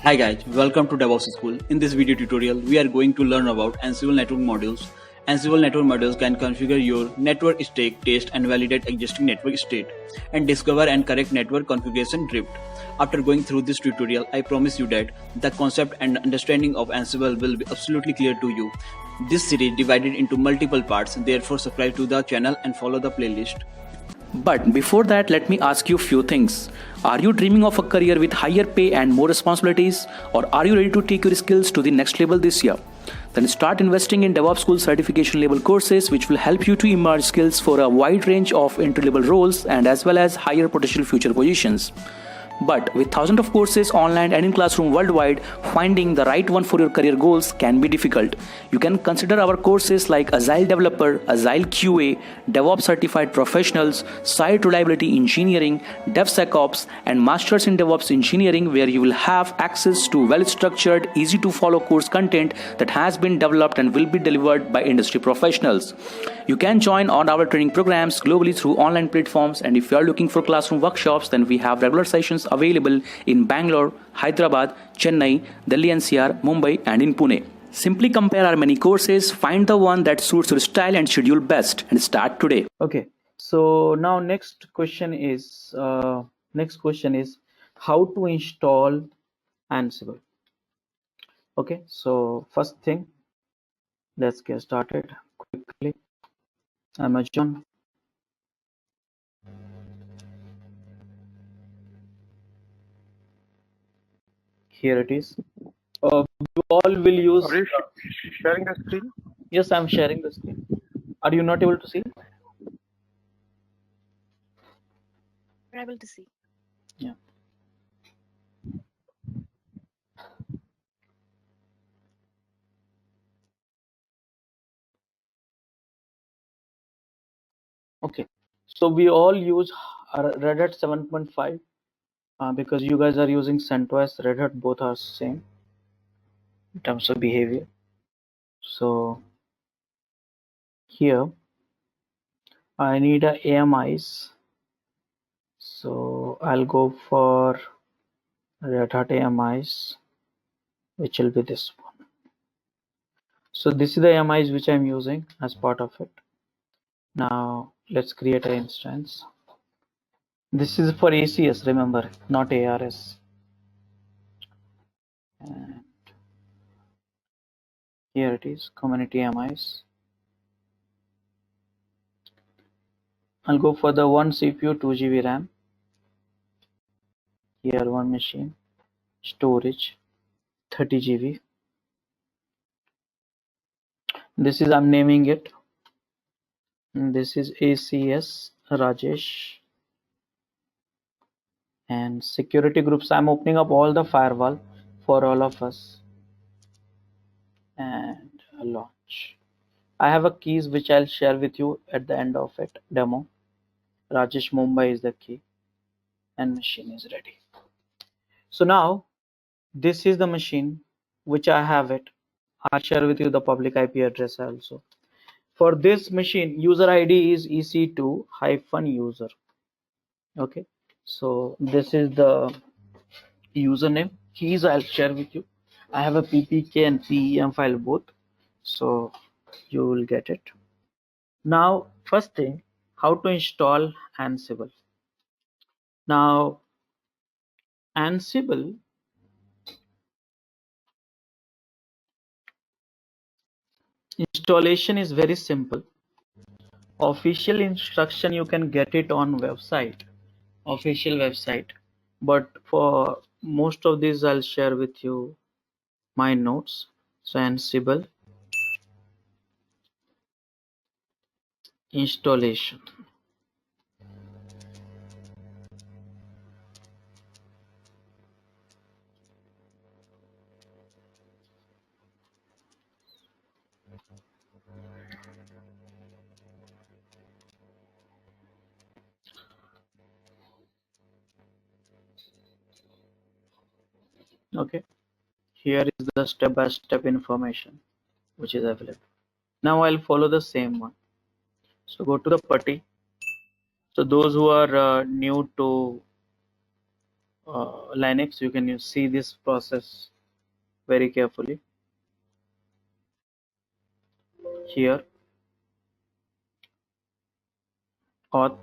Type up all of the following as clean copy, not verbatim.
Hi guys, welcome to DevOps School. In this video tutorial, we are going to learn about Ansible network modules. Ansible network modules can configure your network state, test and validate existing network state, and discover and correct network configuration drift. After going through this tutorial, I promise you that the concept and understanding of Ansible will be absolutely clear to you. This series divided into multiple parts, therefore subscribe to the channel and follow the playlist. But before that, let me ask you a few things. Are you dreaming of a career with higher pay and more responsibilities? Or are you ready to take your skills to the next level this year? Then start investing in DevOps School certification level courses which will help you to emerge skills for a wide range of entry level roles and as well as higher potential future positions. But with thousands of courses online and in classroom worldwide, finding the right one for your career goals can be difficult. You can consider our courses like Agile Developer, Agile QA, DevOps Certified Professionals, Site Reliability Engineering, DevSecOps, and Masters in DevOps Engineering, where you will have access to well-structured, easy-to-follow course content that has been developed and will be delivered by industry professionals. You can join on our training programs globally through online platforms, and if you are looking for classroom workshops, then we have regular sessions available in Bangalore, Hyderabad, Chennai, Delhi NCR, Mumbai, and in Pune. Simply compare our many courses, find the one that suits your style and schedule best, and start today. Okay, so now next question is how to install Ansible. Okay, so first thing, let's get started quickly. Amazon. Here it is. You all will use. Are you sharing the screen? Yes, I'm sharing the screen. Are you not able to see? We're able to see. Yeah. Okay, so we all use Red Hat 7.5 because you guys are using CentOS. Red Hat, both are same in terms of behavior. So here I need a AMIs, so I'll go for Red Hat AMIs, which will be this one. So this is the AMIs which I'm using as part of it. Now let's create an instance. This is for ACS, remember, not ARS. And here it is, community AMIs. I'll go for the 1 CPU, 2 GB RAM. Here 1 machine, storage 30 GB. This is, I'm naming it. And this is ACS Rajesh. And security groups, I'm opening up all the firewall for all of us. And launch. I have a keys which I'll share with you at the end of it demo. Rajesh Mumbai is the key and machine is ready. So now this is the machine which I have it. I'll share with you the public IP address also. For this machine, user ID is EC2-user. Okay, so this is the username. Keys I'll share with you. I have a PPK and PEM file both, so you will get it. Now, first thing, how to install Ansible. Now, Ansible installation is very simple. Official instruction you can get it on website, official website, but for most of these I'll share with you my notes. So Ansible installation. Okay, here is the step-by-step information which is available. Now I'll follow the same one. So go to the putty. So those who are new to Linux, you can see this process very carefully. Here, auth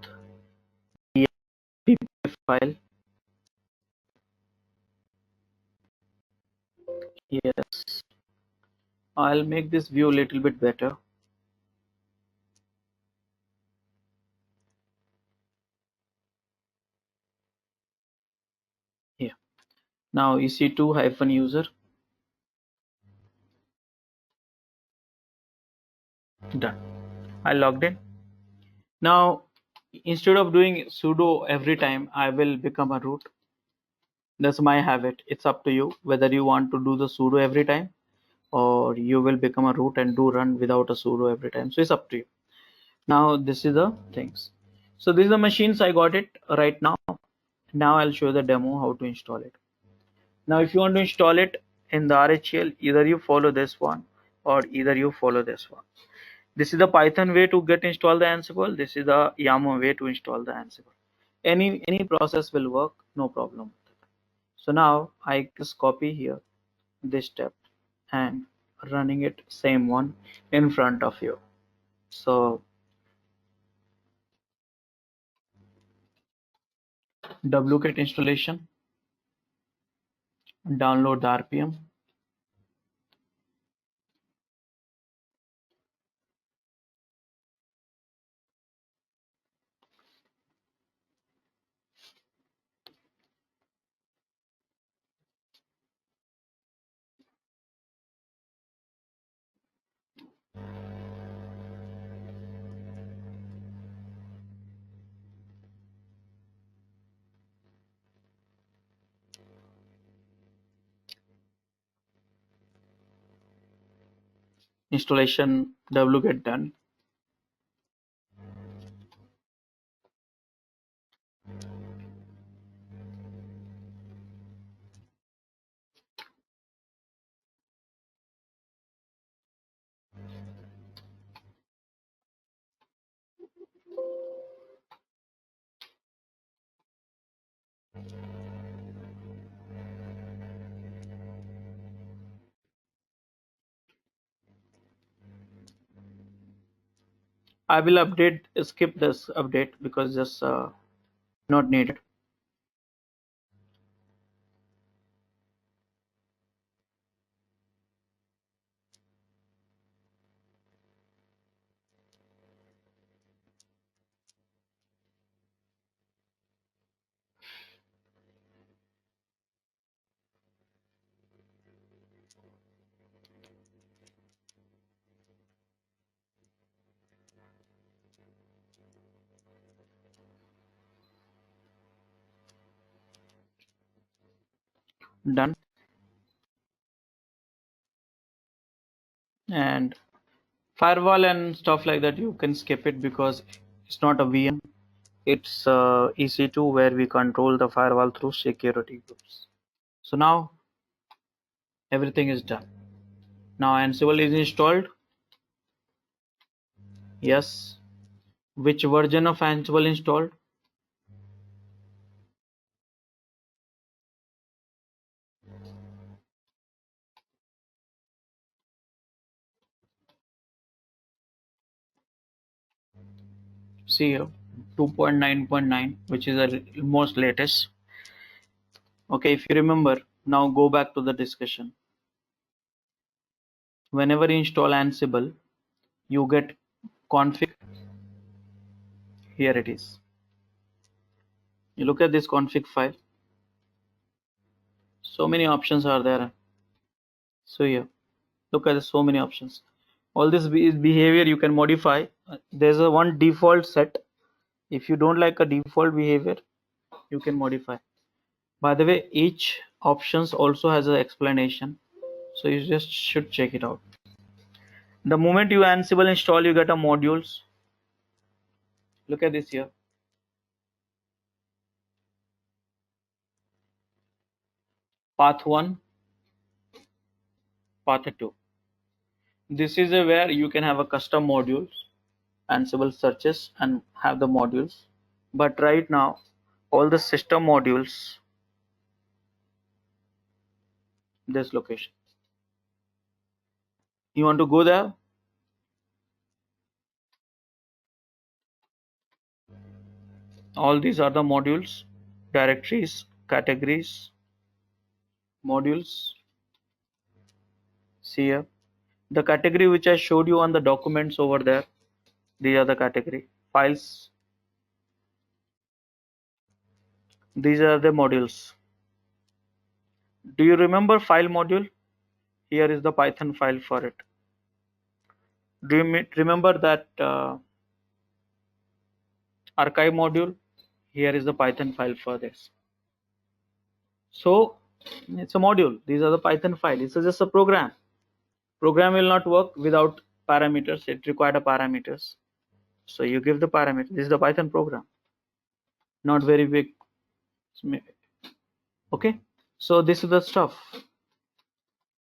ppf file. Yes, I'll make this view a little bit better. Here, now ec2-user. Done. I logged in. Now, instead of doing sudo every time, I will become a root. That's my habit. It's up to you whether you want to do the sudo every time or you will become a root and do run without a sudo every time. So it's up to you. Now this is the things. So these are the machines. I got it right now. Now I'll show you the demo how to install it. Now if you want to install it in the RHEL, either you follow this one or either you follow this one. This is the Python way to get install the Ansible. This is the YAML way to install the Ansible. Any process will work, no problem. So now I just copy here this step and running it same one in front of you. So wget installation, download the RPM. Installation wget done. I will skip this update because just not needed. Done. And firewall and stuff like that, you can skip it because it's not a VM. It's EC2 where we control the firewall through security groups. So now everything is done. Now Ansible is installed. Yes. Which version of Ansible installed? See here, 2.9.9, which is the most latest. Okay, if you remember, now go back to the discussion. Whenever you install Ansible, you get config. Here it is. You look at this config file. So many options are there. So here, look at so many options. All this behavior you can modify. There's a one default set. If you don't like a default behavior, you can modify. By the way, each options also has an explanation, so you just should check it out. The moment you Ansible install, you get a modules. Look at this here. Path 1, path 2. This is where you can have a custom modules, Ansible searches and have the modules. But right now, all the system modules this location. You want to go there? All these are the modules, directories, categories, modules. See here, the category which I showed you on the documents over there, these are the category. Files, these are the modules. Do you remember file module? Here is the Python file for it. Do you remember that archive module? Here is the Python file for this. So it's a module. These are the Python file. This is just a program. Program will not work without parameters. It required a parameters. So you give the parameter. This is the Python program. Not very big. Okay. So this is the stuff.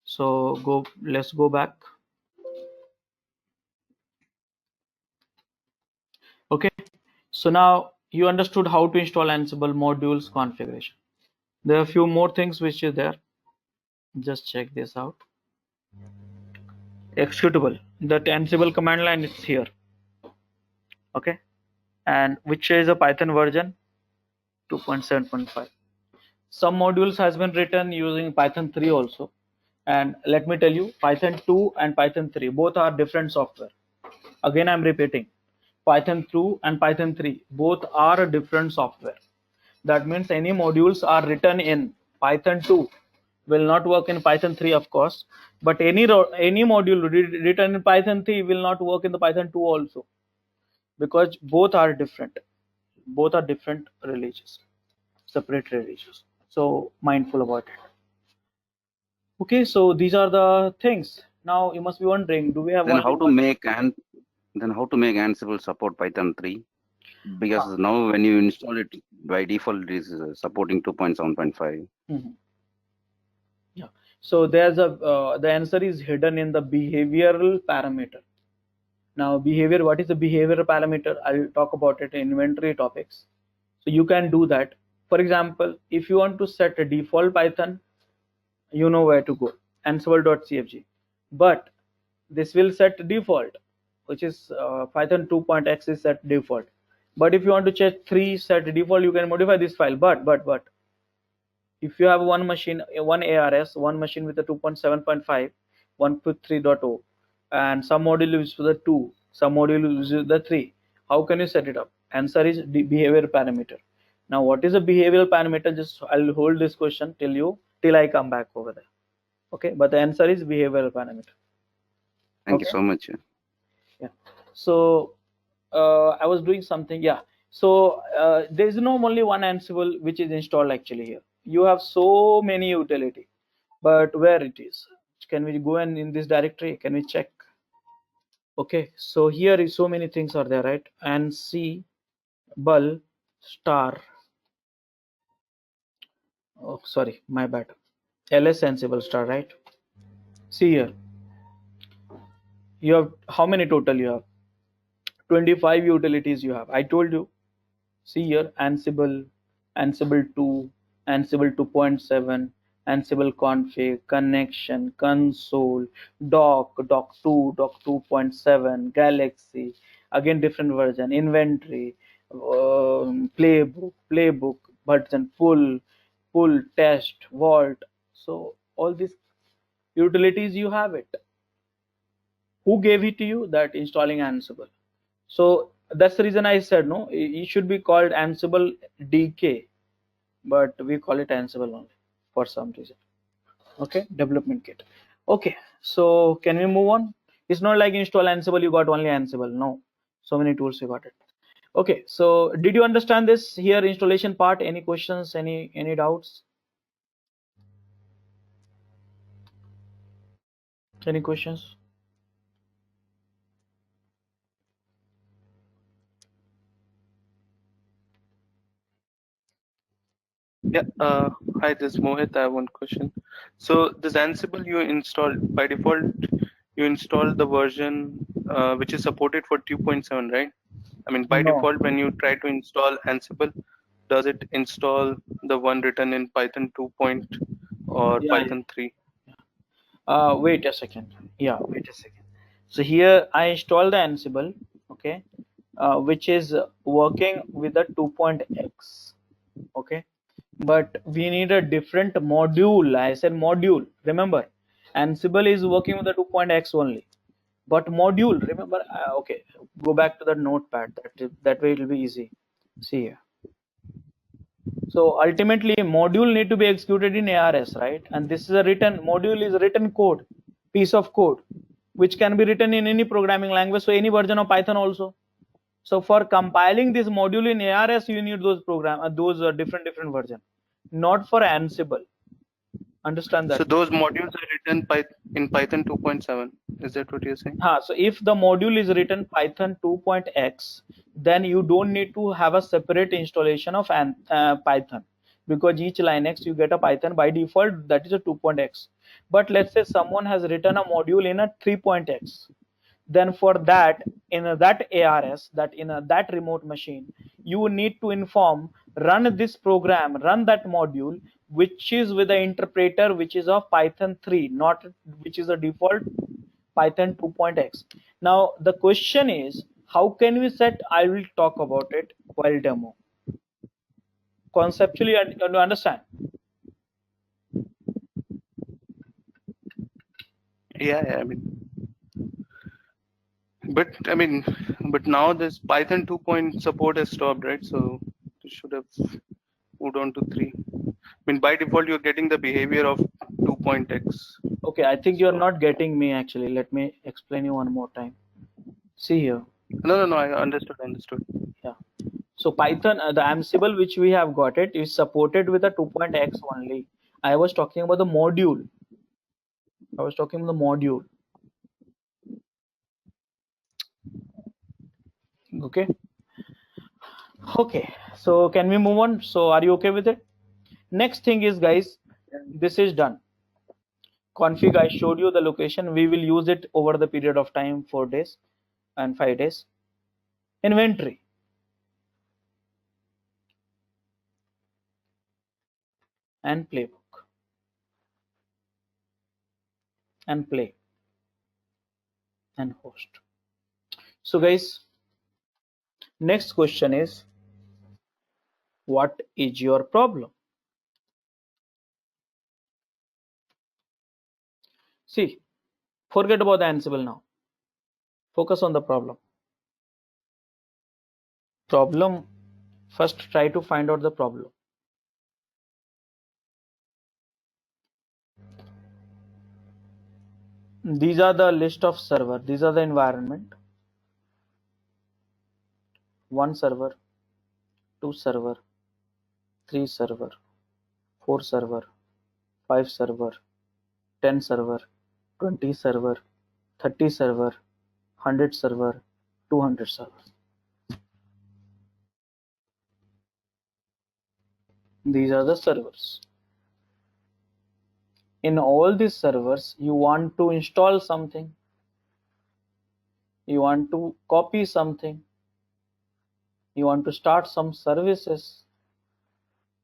So let's go back. Okay. So now you understood how to install Ansible modules configuration. There are a few more things which is there. Just check this out. Executable. That Ansible command line is here. Okay. And which is a Python version 2.7.5. Some modules has been written using Python 3 also. And let me tell you, Python 2 and Python 3 both are different software. Again, I'm repeating, Python 2 and Python 3 both are a different software. That means any modules are written in Python 2 will not work in Python 3, of course, but any module written in Python 3 will not work in the Python 2 also, because both are different. Both are different releases, separate releases. So mindful about it. Okay, so these are the things. Now you must be wondering, do we have Then how to make Ansible support Python 3? Because now when you install it, by default it is supporting 2.7.5. Yeah. So there's the answer is hidden in the behavioral parameter. Now behavior, what is the behavioral parameter? I'll talk about it in inventory topics. So you can do that. For example, if you want to set a default Python, you know where to go, ansible.cfg. But this will set default, which is Python 2.x is set default. But if you want to check 3 set default, you can modify this file. But if you have one machine, one ARS, one machine with a 2.7.5, one with 3.0, and some module is for the 2, some module is the 3, how can you set it up? Answer is behavior parameter. Now what is a behavioral parameter? Just I'll hold this question till I come back over there. Okay, but the answer is behavioral parameter. Thank you so much. Yeah. So I was doing something. Yeah. So there is no only one Ansible which is installed actually here. You have so many utility, but where it is? Can we go in this directory? Can we check? Okay. So here is so many things are there, right? Ansible star. Oh, sorry, my bad. ls Ansible star, right? See here. You have how many total you have? 25 utilities you have. I told you. See here, Ansible, Ansible 2, Ansible 2.7, Ansible config, connection, console, doc 2, doc 2.7, Galaxy, again different version, inventory, playbook, button, pull, test, vault. So all these utilities you have it. Who gave it to you? That installing Ansible. So that's the reason I said no, it should be called Ansible DK, but we call it Ansible only for some reason. Okay, development kit. Okay, so can we move on? It's not like install Ansible, you got only Ansible. No, so many tools you got it. Okay, so did you understand this here installation part? Any questions? Any doubts? Any questions? Yeah. Hi, this is Mohit. I have one question. So this Ansible you installed by default, you installed the version which is supported for 2.7, right? I mean, by No. default, when you try to install Ansible, does it install the one written in Python 2.0? or Yeah, Python 3? wait a second. Yeah, wait a second. So here I installed the Ansible, okay, which is working with the 2.x, okay, but we need a different module. I said module. Remember, Ansible is working with the 2.x only, but module. Remember, okay, go back to the notepad. That way it will be easy. See here. So ultimately, module need to be executed in ARS, right? And this is a written module is a written code, piece of code, which can be written in any programming language. So any version of Python also. So for compiling this module in ARS, you need those different version, not for Ansible. Understand So that. those modules are written in Python 2.7. Is that what you're saying? So if the module is written Python 2.x, then you don't need to have a separate installation of Python, because each Linux you get a Python by default, that is a 2.x. But let's say someone has written a module in a 3.x, then for that, in that ARS, that remote machine, you need to inform run this program, run that module, which is with the interpreter which is of Python 3, not which is the default Python 2.x. Now the question is, how can we set? I will talk about it while demo. Conceptually, you understand? Yeah, I mean, but now this Python 2 point support has stopped, right? So you should have moved on to 3. I mean, by default, you're getting the behavior of 2.x. Okay, I think you're So not getting me actually. Let me explain you one more time. See here. no, I understood. Yeah. So Python, the Ansible which we have got it is supported with a 2.x only. I was talking about the module. Okay. Okay. So can we move on? So are you okay with it? Next thing is, guys, this is done. Config, I showed you the location. We will use it over the period of time, 4 days and 5 days. Inventory. And playbook. And play. And host. So guys, next question is, what is your problem? See, forget about the Ansible now. Focus on the problem. First try to find out the problem. These are the list of server. These are the environment. 1 server, 2 server, 3 server, 4 server, 5 server, 10 server, 20 server, 30 server, 100 server, 200 server. These are the servers. In all these servers, you want to install something, you want to copy something, you want to start some services,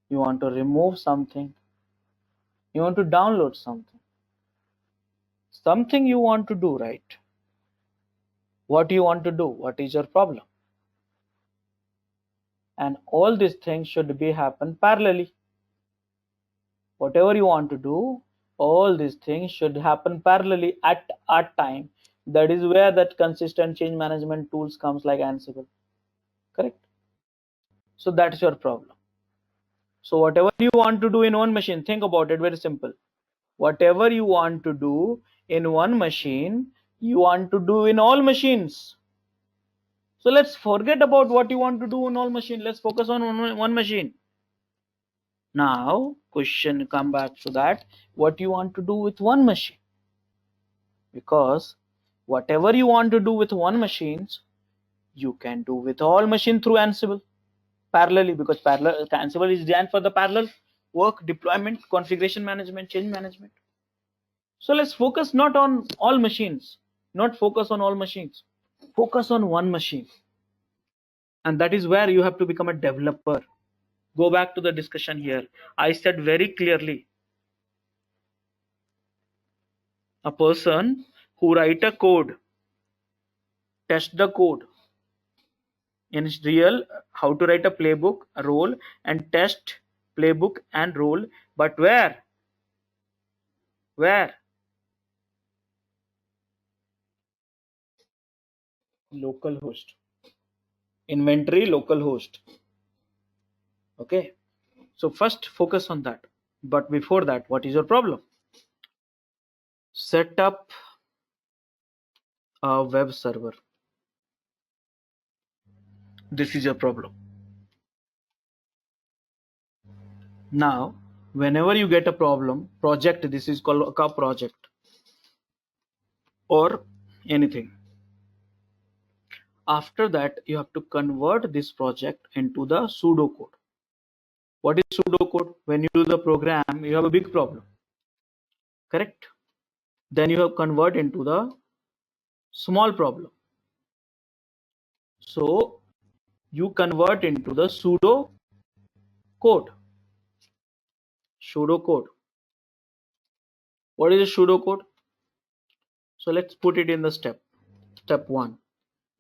you want to remove something, you want to download something you want to do, right? What do you want to do? What is your problem? And all these things should be happen parallelly. Whatever you want to do, all these things should happen parallelly at a time. That is where that consistent change management tools comes like Ansible. Correct? So that's your problem. So whatever you want to do in one machine, think about it, very simple. Whatever you want to do in one machine, you want to do in all machines. So let's forget about what you want to do in all machine. Let's focus on one machine. Now, question come back to that. What you want to do with one machine? Because whatever you want to do with one machines, you can do with all machine through Ansible parallelly, because Ansible is designed for the parallel work, deployment, configuration management, change management. So let's focus not on all machines, focus on one machine. And that is where you have to become a developer. Go back to the discussion here. I said very clearly, a person who write a code, test the code in real, how to write a playbook, a role, and test playbook and role. But where? Localhost. Inventory localhost. Okay. So first focus on that. But before that, what is your problem? Set up a web server. This is your problem. Now, whenever you get a problem, project, this is called a project or anything. After that, you have to convert this project into the pseudocode. What is pseudocode? When you do the program, you have a big problem. Correct? Then you have convert into the small problem. So you convert into the pseudo code. What is a pseudocode? So let's put it in the step 1.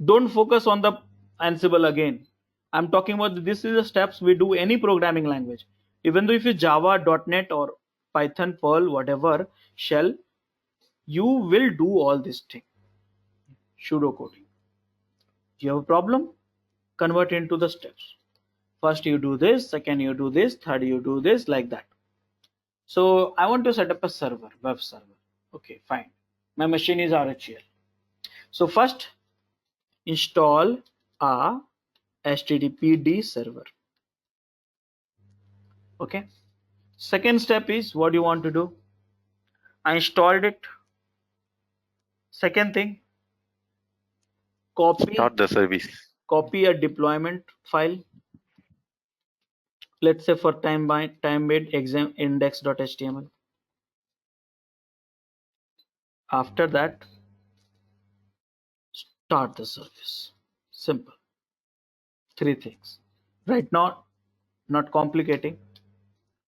Don't focus on the Ansible again. I'm talking about this is the steps we do any programming language. Even though if you Java, .NET or Python, Perl, whatever, shell, you will do all this thing. Pseudocoding. You have a problem? Convert into the steps. First you do this, second you do this, third you do this, like that. So I want to set up a server, web server. Okay, fine. My machine is RHEL. So first install a HTTPD server. Okay. Second step is what you want to do. I installed it. Second thing, Start the service. copy a deployment file. Let's say for time-made exam index.html. After that, start the service. Simple. 3 things. Right now, not complicating.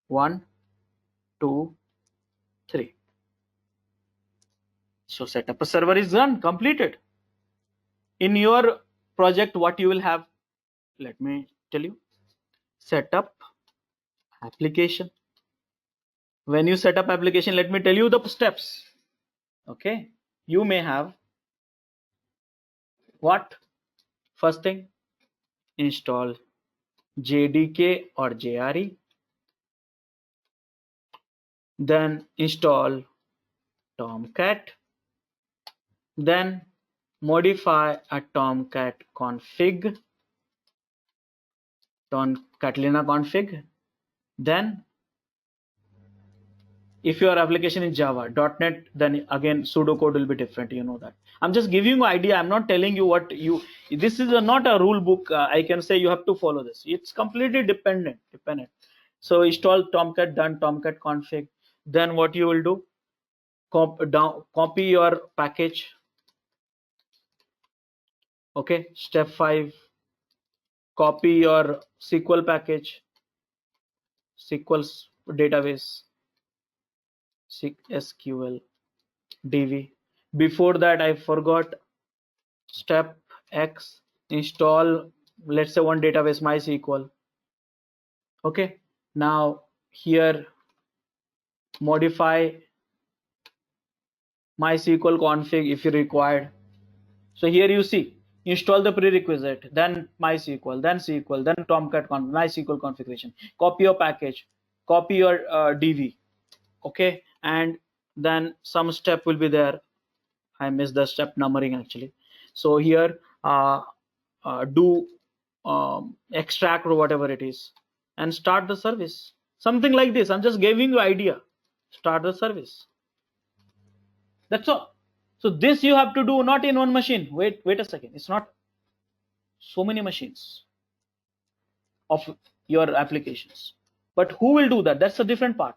1, 2, 3. So set up a server is done, completed. In your project, what you will have? Let me tell you. Set up application. When you set up application, let me tell you the steps. Okay. You may have what? First thing, install JDK or JRE. Then install Tomcat. Then modify a Tomcat config, Catalina config. Then if your application is Java, .NET, then again pseudocode will be different. You know that. I'm just giving you idea. I'm not telling you what you. This is not a rule book. I can say you have to follow this. It's completely dependent. So install Tomcat, done Tomcat config. Then what you will do? Copy your package. Okay. Step 5. Copy your SQL package. SQL database. SQL DB. Before that, I forgot. Step X. Install, let's say, one database, MySQL. Okay. Now here modify MySQL config if you required. So here you see, install the prerequisite, then MySQL, then SQL, then Tomcat MySQL configuration. Copy your package, copy your DB. Okay, and then some step will be there. I missed the step numbering actually. So here do extract or whatever it is and start the service. Something like this. I'm just giving you idea. Start the service. That's all. So this you have to do not in one machine. Wait a second. It's not so many machines of your applications. But who will do that? That's a different part.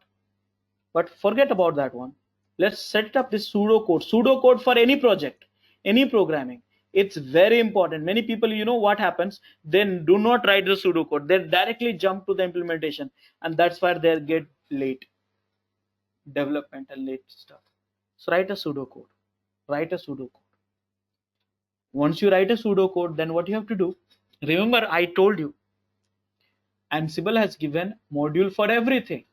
But forget about that one. Let's set up this pseudocode. Pseudocode for any project, any programming. It's very important. Many people, you know what happens? They do not write the pseudocode. They directly jump to the implementation. And that's why they get late. Developmental late stuff. So write a pseudocode. Write a pseudocode. Once you write a pseudocode, then what you have to do? Remember, I told you, Ansible has given module for everything.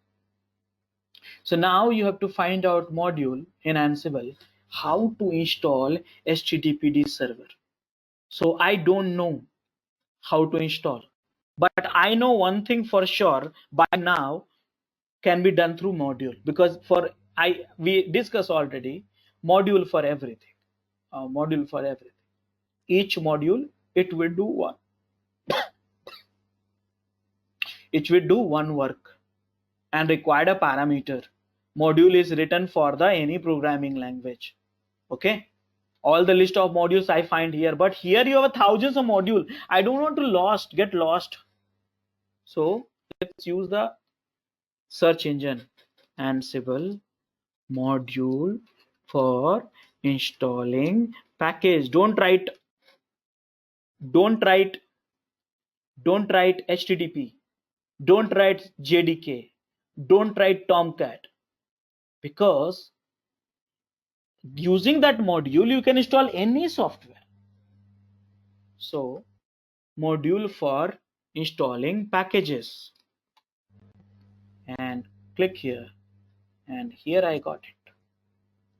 So now you have to find out module in Ansible how to install HTTPD server. So I don't know how to install, but I know one thing for sure, by now can be done through module, because we discussed already module for everything. Module for everything. Each module it will do one. It will do one work and required a parameter. Module is written for the any programming language. Okay, all the list of modules I find here, but here you have thousands of modules. I don't want to get lost. So let's use the search engine. Ansible module for installing package. Don't write HTTP. Don't write JDK. Don't write Tomcat, because using that module you can install any software. So module for installing packages, and click here, and here I got it.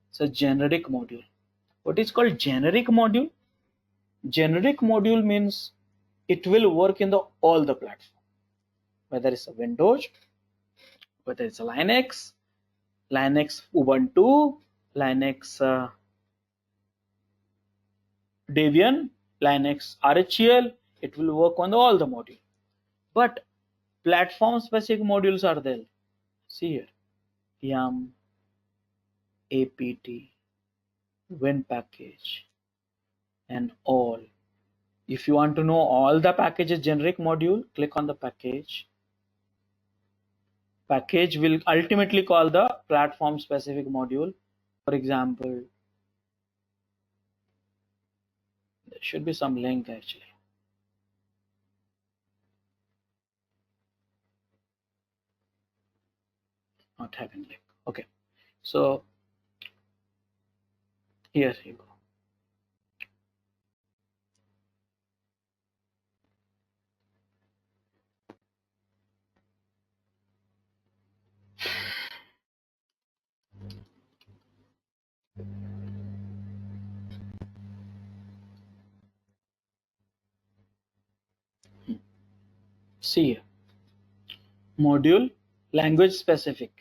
It's a generic module. What is called generic module? Generic module means it will work in all the platform, whether it's a Windows, whether it's a Linux Ubuntu, Linux Debian, Linux RHEL. It will work on all the module. But platform specific modules are there. See here, yum, apt, win package, and all. If you want to know all the packages generic module, click on the package. Package will ultimately call the platform specific module. For example, there should be some link actually. Not having link. Okay, so here you go. See here, module language specific,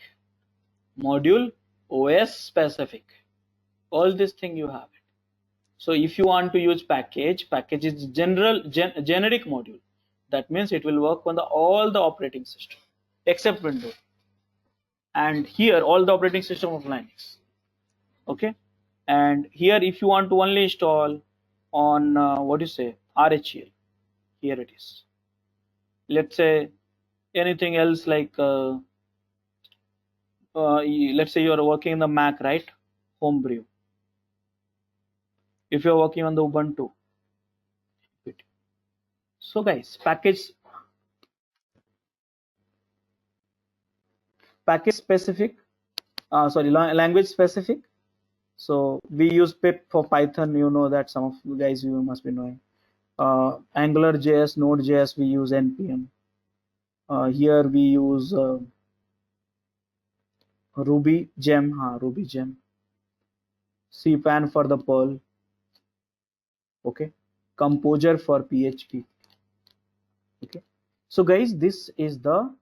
module OS specific, all this thing you have it. So if you want to use package is generic module. That means it will work on all the operating system except Windows, and here all the operating system of Linux. Okay, and here if you want to only install on RHEL, here it is. Let's say anything else like let's say you are working in the Mac, right? Homebrew. If you're working on the Ubuntu. So guys, package specific, language specific. So we use pip for Python. You know that, some of you guys you must be knowing. Angular JS, Node JS, we use npm. Here we use Ruby gem, cpan for the Perl. Okay, Composer for PHP. Okay, so guys, this is the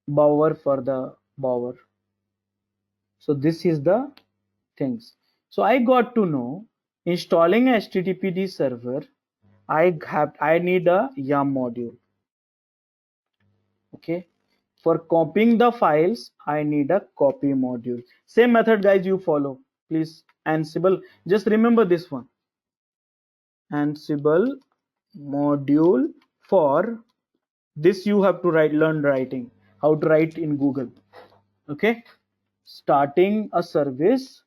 Bower for the Bower. So this is the things. So I got to know installing a HTTPD server. I need a yum module. Okay, for copying the files I need a copy module. Same method guys you follow, please. Ansible, just remember this one. Ansible module for this you have to learn writing, how to write in Google. Okay, starting a service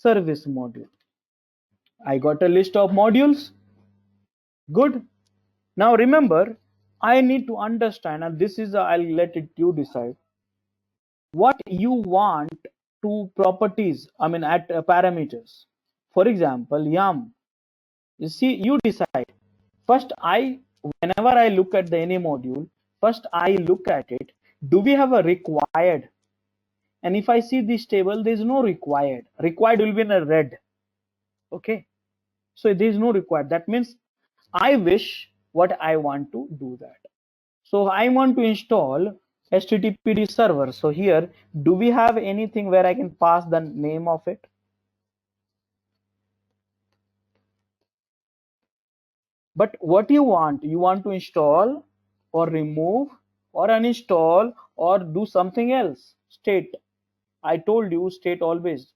module. I got a list of modules. Good. Now remember, I need to understand, and this is I'll let it you decide what you want to properties, I mean at parameters. For example, yum. You see, you decide. First, whenever I look at any module, first I look at it. Do we have a required? And if I see this table, there is no required. Required will be in a red. Okay. So there is no required. That means I wish what I want to do that. So I want to install HTTPD server. So here, do we have anything where I can pass the name of it? But what you want to install or remove or uninstall or do something else. State. I told you state always.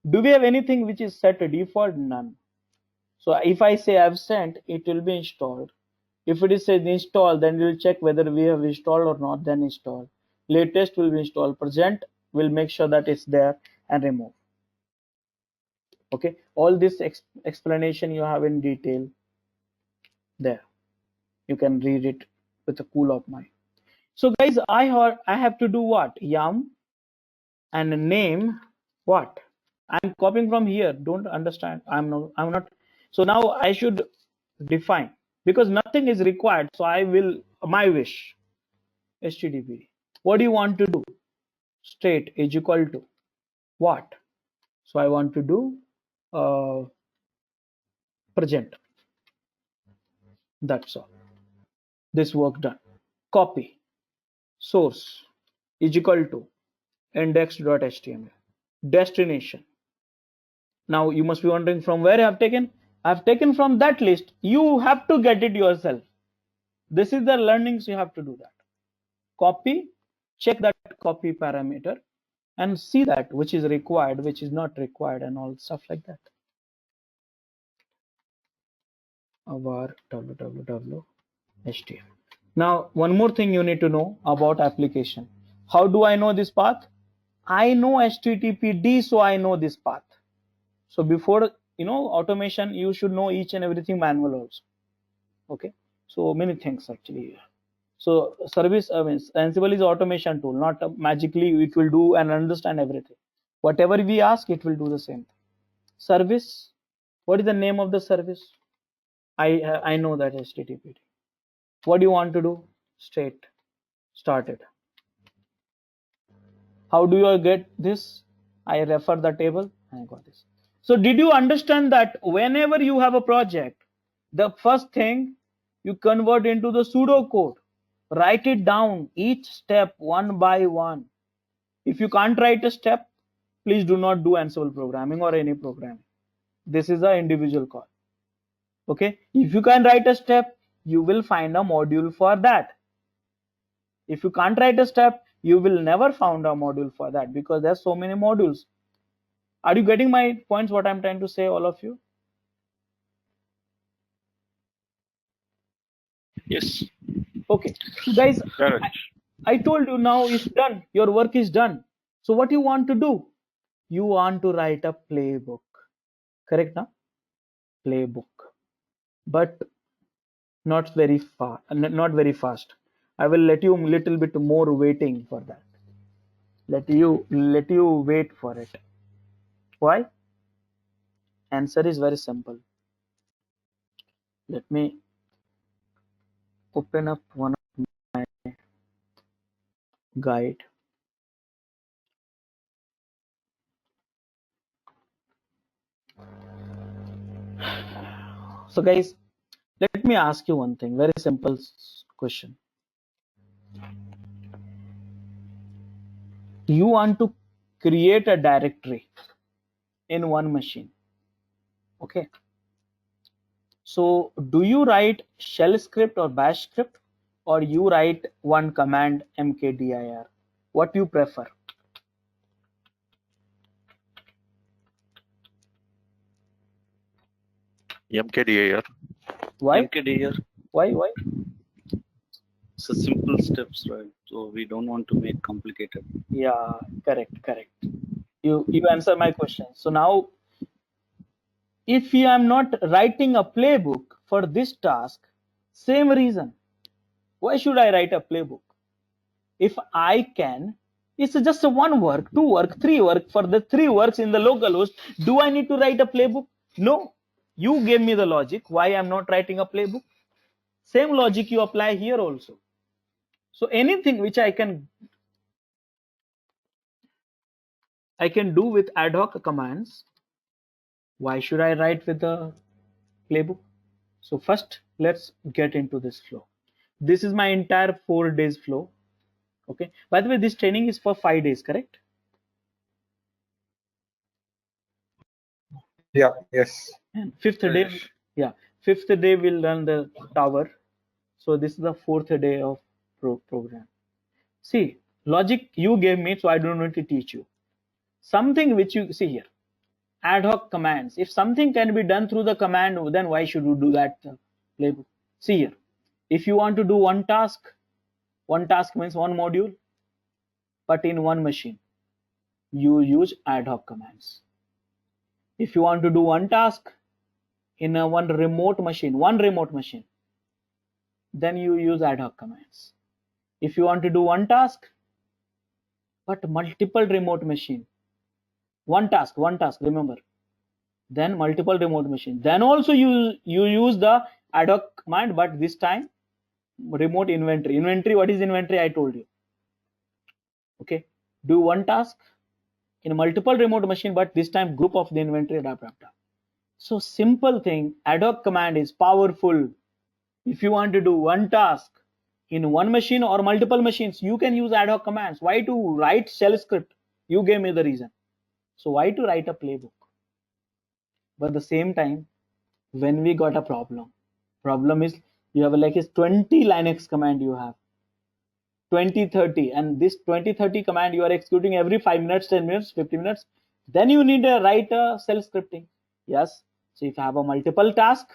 Do we have anything which is set to default? None. So if I say I've sent, it will be installed. If it is said install, then we will check whether we have installed or not, then install. Latest will be installed. Present will make sure that it's there and remove. Okay, all this explanation you have in detail there. You can read it with a cool of mind. So guys, I have to do what? Yum and name what? I'm copying from here. Don't understand. I'm not. So now I should define, because nothing is required. So I will, my wish, HTTP. What do you want to do? State is equal to what? So I want to do present. That's all. This work done. Copy. Source is equal to index.html. Destination. Now you must be wondering from where I have taken. I have taken from that list. You have to get it yourself. This is the learnings you have to do that. Copy, check that copy parameter and see that which is required, which is not required, and all stuff like that. Our www.html. Now, one more thing you need to know about application. How do I know this path? I know HTTPD, so I know this path. So before automation, you should know each and everything manual also. Okay, so many things actually. So service, Ansible is automation tool, not magically it will do and understand everything. Whatever we ask, it will do the same thing. Service, what is the name of the service? I know that HTTPD. What do you want to do? State, started. How do you get this? I refer the table. I got this. So did you understand that whenever you have a project, the first thing you convert into the pseudo code, write it down each step one by one. If you can't write a step, please do not do Ansible programming or any programming. This is an individual call. Okay, if you can write a step, you will find a module for that. If you can't write a step, you will never find a module for that, because there's so many modules. Are you getting my points, what I'm trying to say, all of you? Yes. Okay, so guys, Correct. I told you now it's done. Your work is done. So what you want to do? You want to write a playbook. Correct now? Playbook. But not very fast. Not very fast. I will let you a little bit more waiting for that. Let you wait for it. Why? Answer is very simple. Let me open up one of my guide. So guys, let me ask you one thing, very simple question. You want to create a directory in one machine. Okay. So do you write shell script or bash script, or you write one command mkdir? What do you prefer? MKDIR. Why? MKDIR. Why? So simple steps, right? So we don't want to make complicated. Yeah, correct. You answer my question. So now, if I am not writing a playbook for this task, same reason. Why should I write a playbook? If I can It's just a one work, two work, three work. For the three works in the localhost, do I need to write a playbook? No. You gave me the logic. Why I'm not writing a playbook? Same logic you apply here also. So anything which I can do with ad hoc commands, why should I write with the playbook? So first, let's get into this flow. This is my entire 4 days flow. Okay. By the way, this training is for 5 days, correct? Yeah, yes. And fifth day, yeah, fifth day we'll run the tower. So this is the 4th day of program. See, logic you gave me, so I don't need to teach you. Something which you see here, ad hoc commands. If something can be done through the command, then why should you do that playbook? See here, if you want to do one task means one module, but in one machine, you use ad hoc commands. If you want to do one task in one remote machine, then you use ad hoc commands. If you want to do one task, but multiple remote machine, one task, remember, then multiple remote machine, then also you use the ad hoc command, but this time remote inventory. What is inventory? I told you. Okay, do one task in multiple remote machine, but this time group of the inventory. So simple thing, ad hoc command is powerful. If you want to do one task in one machine or multiple machines, you can use ad hoc commands. Why to write shell script? You gave me the reason. So why to write a playbook? But at the same time, when we got a problem is you have like a 20 Linux command you have. 20-30, and this 20-30 command you are executing every 5 minutes, 10 minutes, 50 minutes. Then you need to write a shell scripting. Yes. So if I have a multiple task,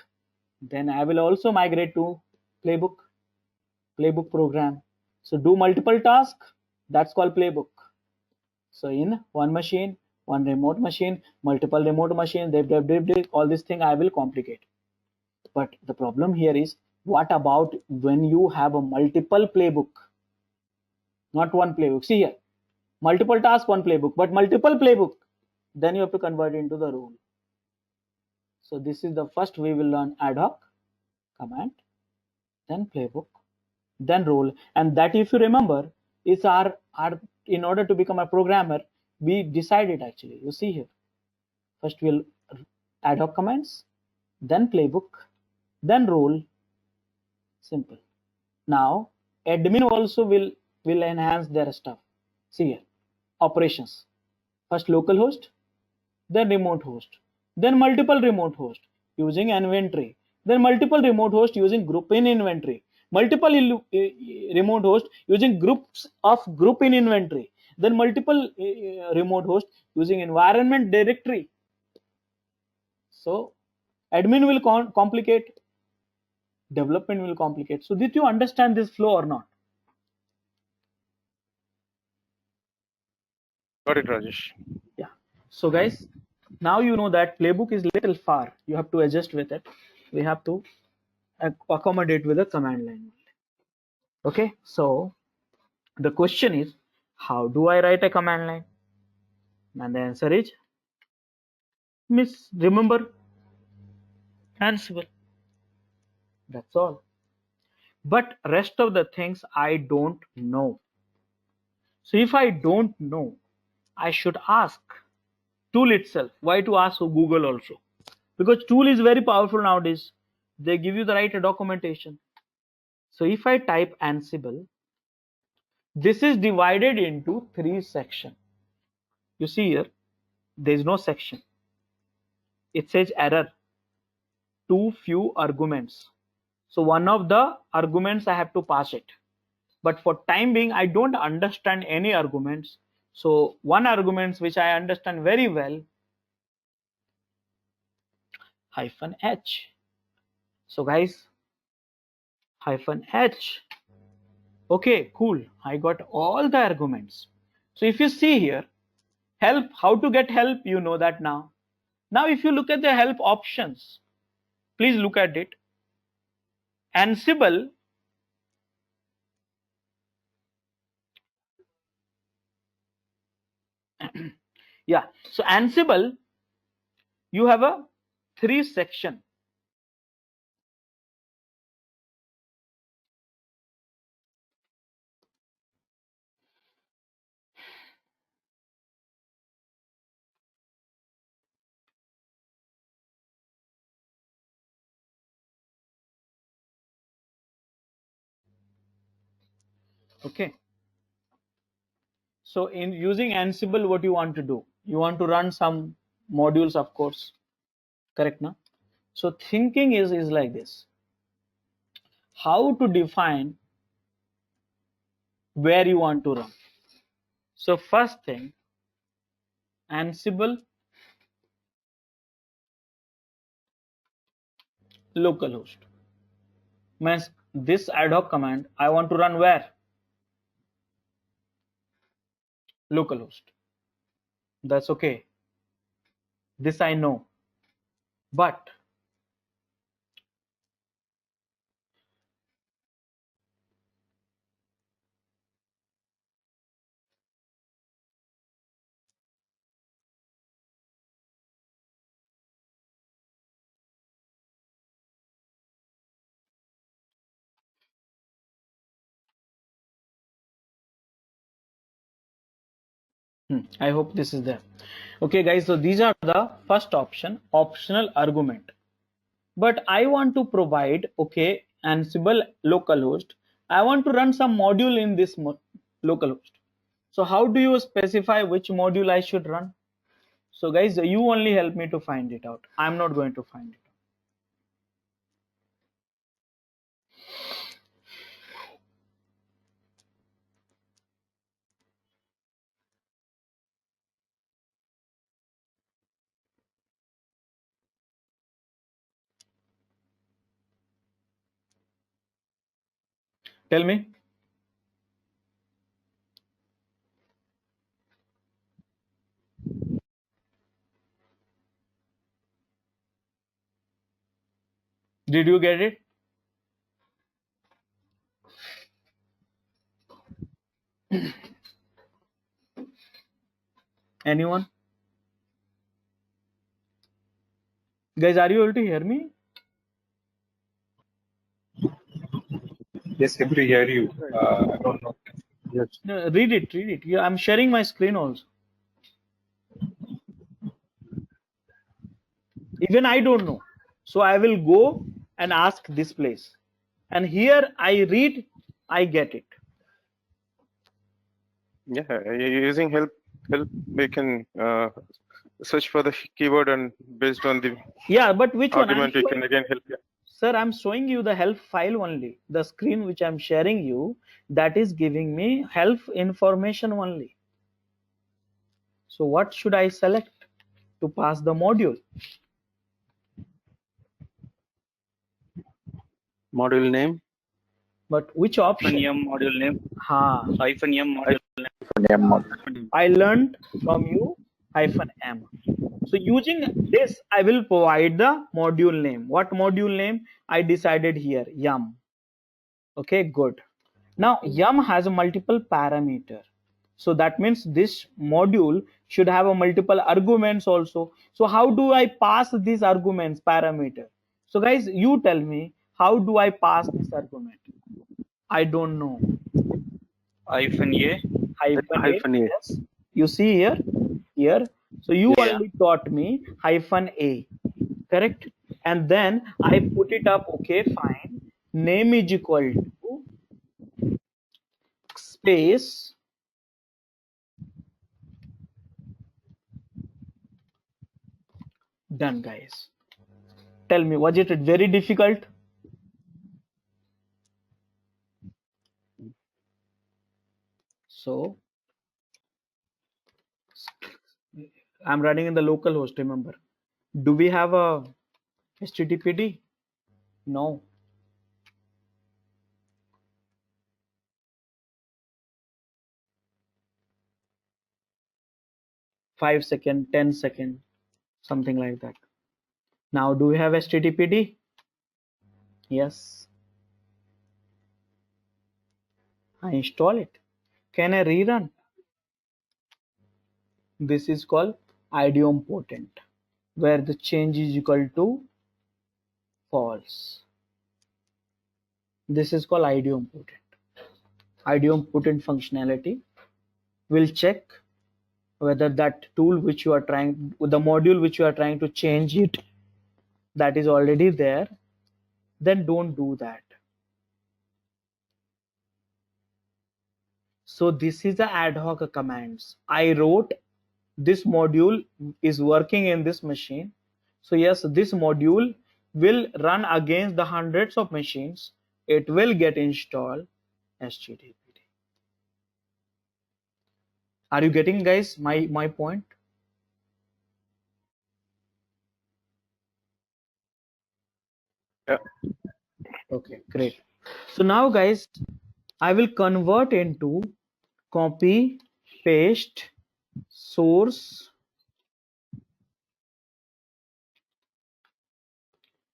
then I will also migrate to playbook program. So do multiple task, that's called playbook. So in one machine, one remote machine, multiple remote machine, all this thing I will complicate. But the problem here is, what about when you have a multiple playbook? Not one playbook. See here, multiple task, one playbook, but multiple playbook, then you have to convert it into the rule. So this is the first we will learn ad hoc command, then playbook, then rule. And that, if you remember, is our in order to become a programmer, we decided actually. You see here, first we'll ad hoc commands, then playbook, then rule. Simple. Now admin also will enhance their stuff. See here, operations. First local host, then remote host, then multiple remote host using inventory, then multiple remote host using group in inventory, multiple remote host using groups of group in inventory, then multiple remote host using environment directory. So admin will complicate, development will complicate. So did you understand this flow or not? Got it, Rajesh. Yeah. So guys, now you know that playbook is little far. You have to adjust with it. We have to accommodate with a command line. Okay. So the question is, how do I write a command line? And the answer is, remember, Ansible. That's all. But rest of the things I don't know. So if I don't know, I should ask tool itself. Why to ask Google also? Because tool is very powerful nowadays. They give you the right documentation. So if I type Ansible, this is divided into 3 sections. You see here, there is no section. It says error, too few arguments. So one of the arguments I have to pass it. But for time being, I don't understand any arguments. So one argument which I understand very well, -h. So guys, -h. Okay, cool. I got all the arguments. So if you see here, help, how to get help, you know that now. Now if you look at the help options, please look at it. Ansible Yeah, so Ansible, you have a 3 section. Okay, so in using Ansible, what you want to do? You want to run some modules, of course, correct now? So thinking is like this: how to define where you want to run. So first thing, Ansible localhost means this ad hoc command I want to run where? Localhost. That's okay. This I know. But I hope this is there. Okay, guys, so these are the first option, optional argument. But I want to provide, okay, Ansible localhost. I want to run some module in this localhost. So how do you specify which module I should run? So guys, you only help me to find it out. I'm not going to find it. Tell me. Did you get it? Anyone? Guys, are you able to hear me? Yes, able to hear you. I don't know. Yes. No, read it, read it. Yeah, I'm sharing my screen also. Even I don't know. So I will go and ask this place. And here I read, I get it. Yeah, using help, we can search for the keyword, and based on the Yeah, but which one? argument, we can again help you. Sir, I'm showing you the help file only. The screen which I'm sharing you, that is giving me help information only. So what should I select to pass the module? Module name, But which option? -m module name, Ha. -m module name. I learned from you -m. So using this, I will provide the module name. What module name? I decided here, yum. Okay, good. Now yum has a multiple parameter. So that means this module should have a multiple arguments also. So how do I pass these arguments parameter? So guys, you tell me, how do I pass this argument? I don't know. -a. Hyphen A. Yes. You see here. So you Yeah. only taught me -a, correct? And then I put it up. Okay, fine. Name is equal to space done, guys. Tell me, was it very difficult? So I'm running in the local host, remember. Do we have a HTTPD? No. Five second, 10 second, something like that. Now, do we have HTTPD? Yes. I install it. Can I rerun? This is called idempotent, where the change is equal to false. This is called idempotent. Idempotent functionality will check whether that tool which you are trying, the module which you are trying to change it, that is already there, then don't do that. So this is the ad hoc commands. I wrote this module is working in this machine. So yes, this module will run against the hundreds of machines. It will get installed HTTPD. Are you getting, guys, my point? Yeah. Okay, great. So now, guys, I will convert into copy, paste, source,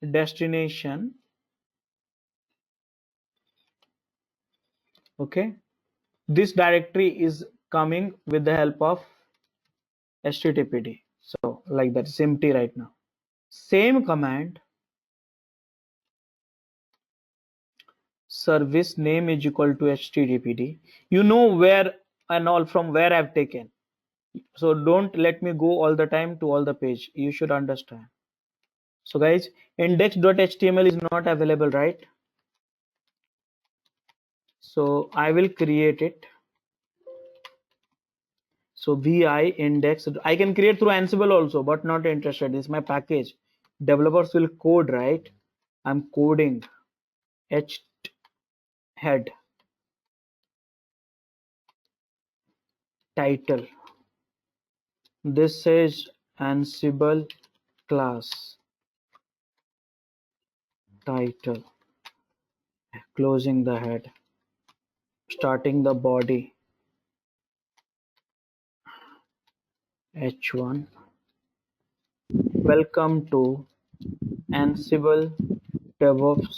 destination. Okay, this directory is coming with the help of HTTPD. So like that, it's empty right now. Same command, service name is equal to HTTPD. You know where and all from where I've taken. So don't let me go all the time to all the page. You should understand. So guys, index.html is not available, right? So I will create it. So vi index, I can create through Ansible also, but not interested. This is my package. Developers will code, right? I'm coding h head title. This is Ansible class title. Closing the head, starting the body h1. Welcome to Ansible DevOps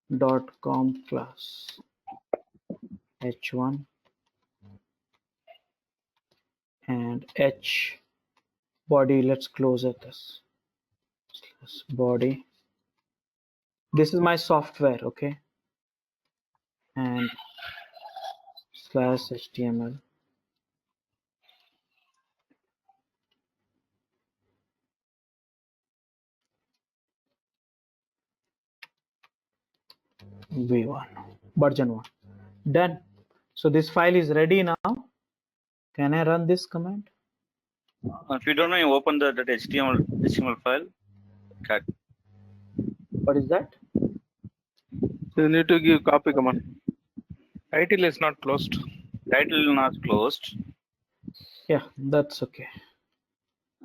School.com class h1 and h body. Let's close it this body. This is my software, okay, and slash html. v1 version 1 done. So this file is ready now. Can I run this command? If you don't know, you open the that HTML file. Cat. What is that? You need to give copy command. Title is not closed. Title not closed, Yeah, that's okay.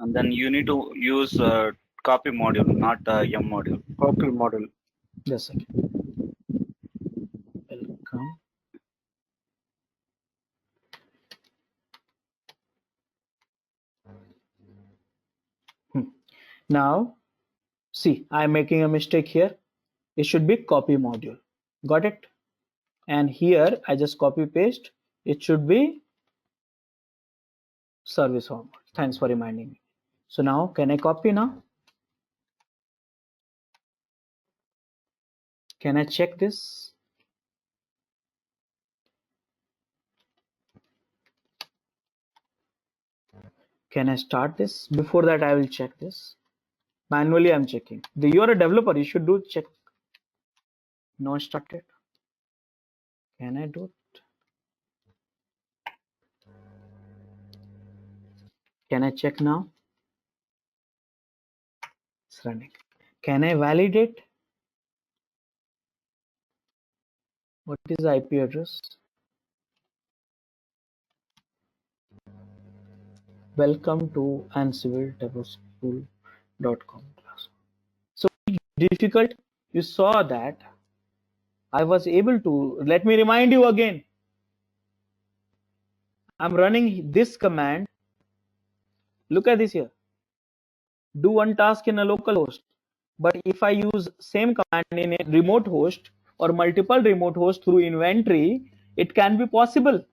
and then you need to use copy module, not M module. Copy model. Just a second. Welcome. Now, see, I'm making a mistake here. It should be copy module. Got it? And here I just copy paste. It should be service format. Thanks for reminding me. So now, can I copy now? Can I check this? Can I start this? Before that, I will check this. Manually, I'm checking. You're a developer. You should do check. Not started. Can I do it? Can I check now? It's running. Can I validate? What is the IP address? Welcome to Ansible DevOps School.com class. So difficult. You saw that I was able to. Let me remind you again. I'm running this command. Look at this here. Do one task in a local host. But if I use same command in a remote host or multiple remote hosts through inventory, it can be possible.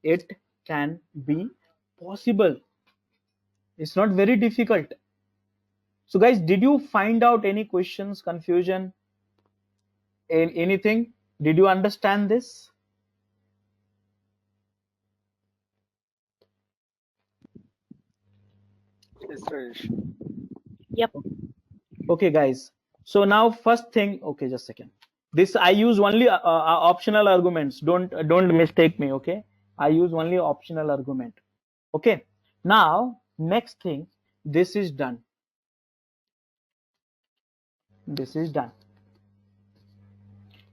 It can be possible. It's not very difficult. So guys, did you find out any questions, confusion, anything? Did you understand this? Yes, Rajesh. Yep. Okay guys, so now first thing, okay, just a second. This I use only optional arguments. Don't mistake me, okay? I use only optional argument. Okay, now next thing, this is done. This is done.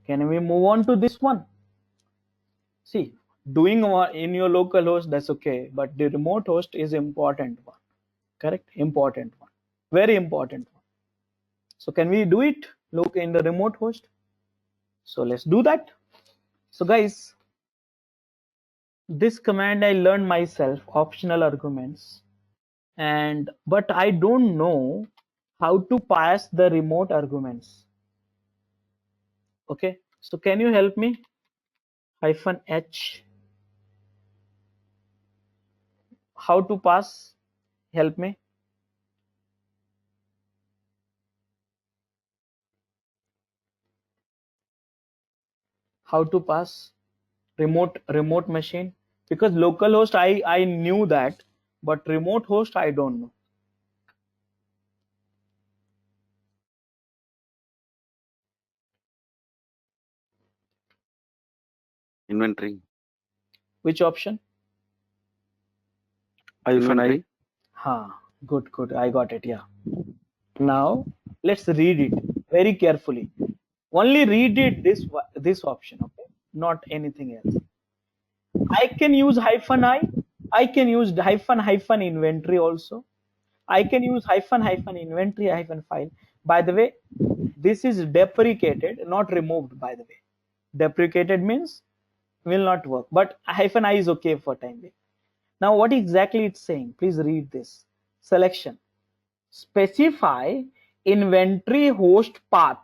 Can we move on to this one? See, doing in your local host, that's okay, but the remote host is important one. Correct? Important one. Very important one. So can we do it? Look in the remote host. So let's do that. So guys, this command I learned myself, optional arguments, but I don't know how to pass the remote arguments. Okay, so can you help me? -h, how to pass? Help me. How to pass remote machine? Because localhost I knew that, but remote host I don't know. Inventory. Which option? Inventory. Good. I got it. Yeah. Now let's read it very carefully. Only read it this option, okay? Not anything else. I can use -i. I can use hyphen inventory also. I can use hyphen inventory -file. By the way, this is deprecated, not removed. By the way, deprecated means will not work, but -i is okay for time being. Now, what exactly it's saying? Please read this. Selection. Specify inventory host path,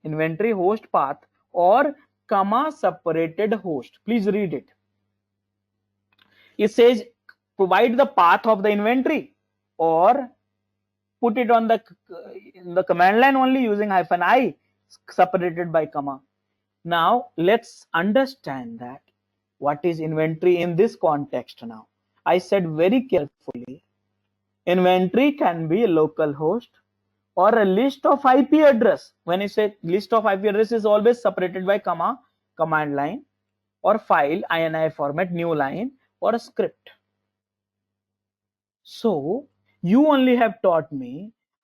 inventory host path, or comma separated host. Please read it. It says provide the path of the inventory or put it on the command line only using -i separated by comma. Now let's understand that what is inventory in this context. Now I said very carefully, inventory can be a local host or a list of IP address. When I say list of IP address is always separated by comma, command line, or file, ini format, new line, or a script. So you only have taught me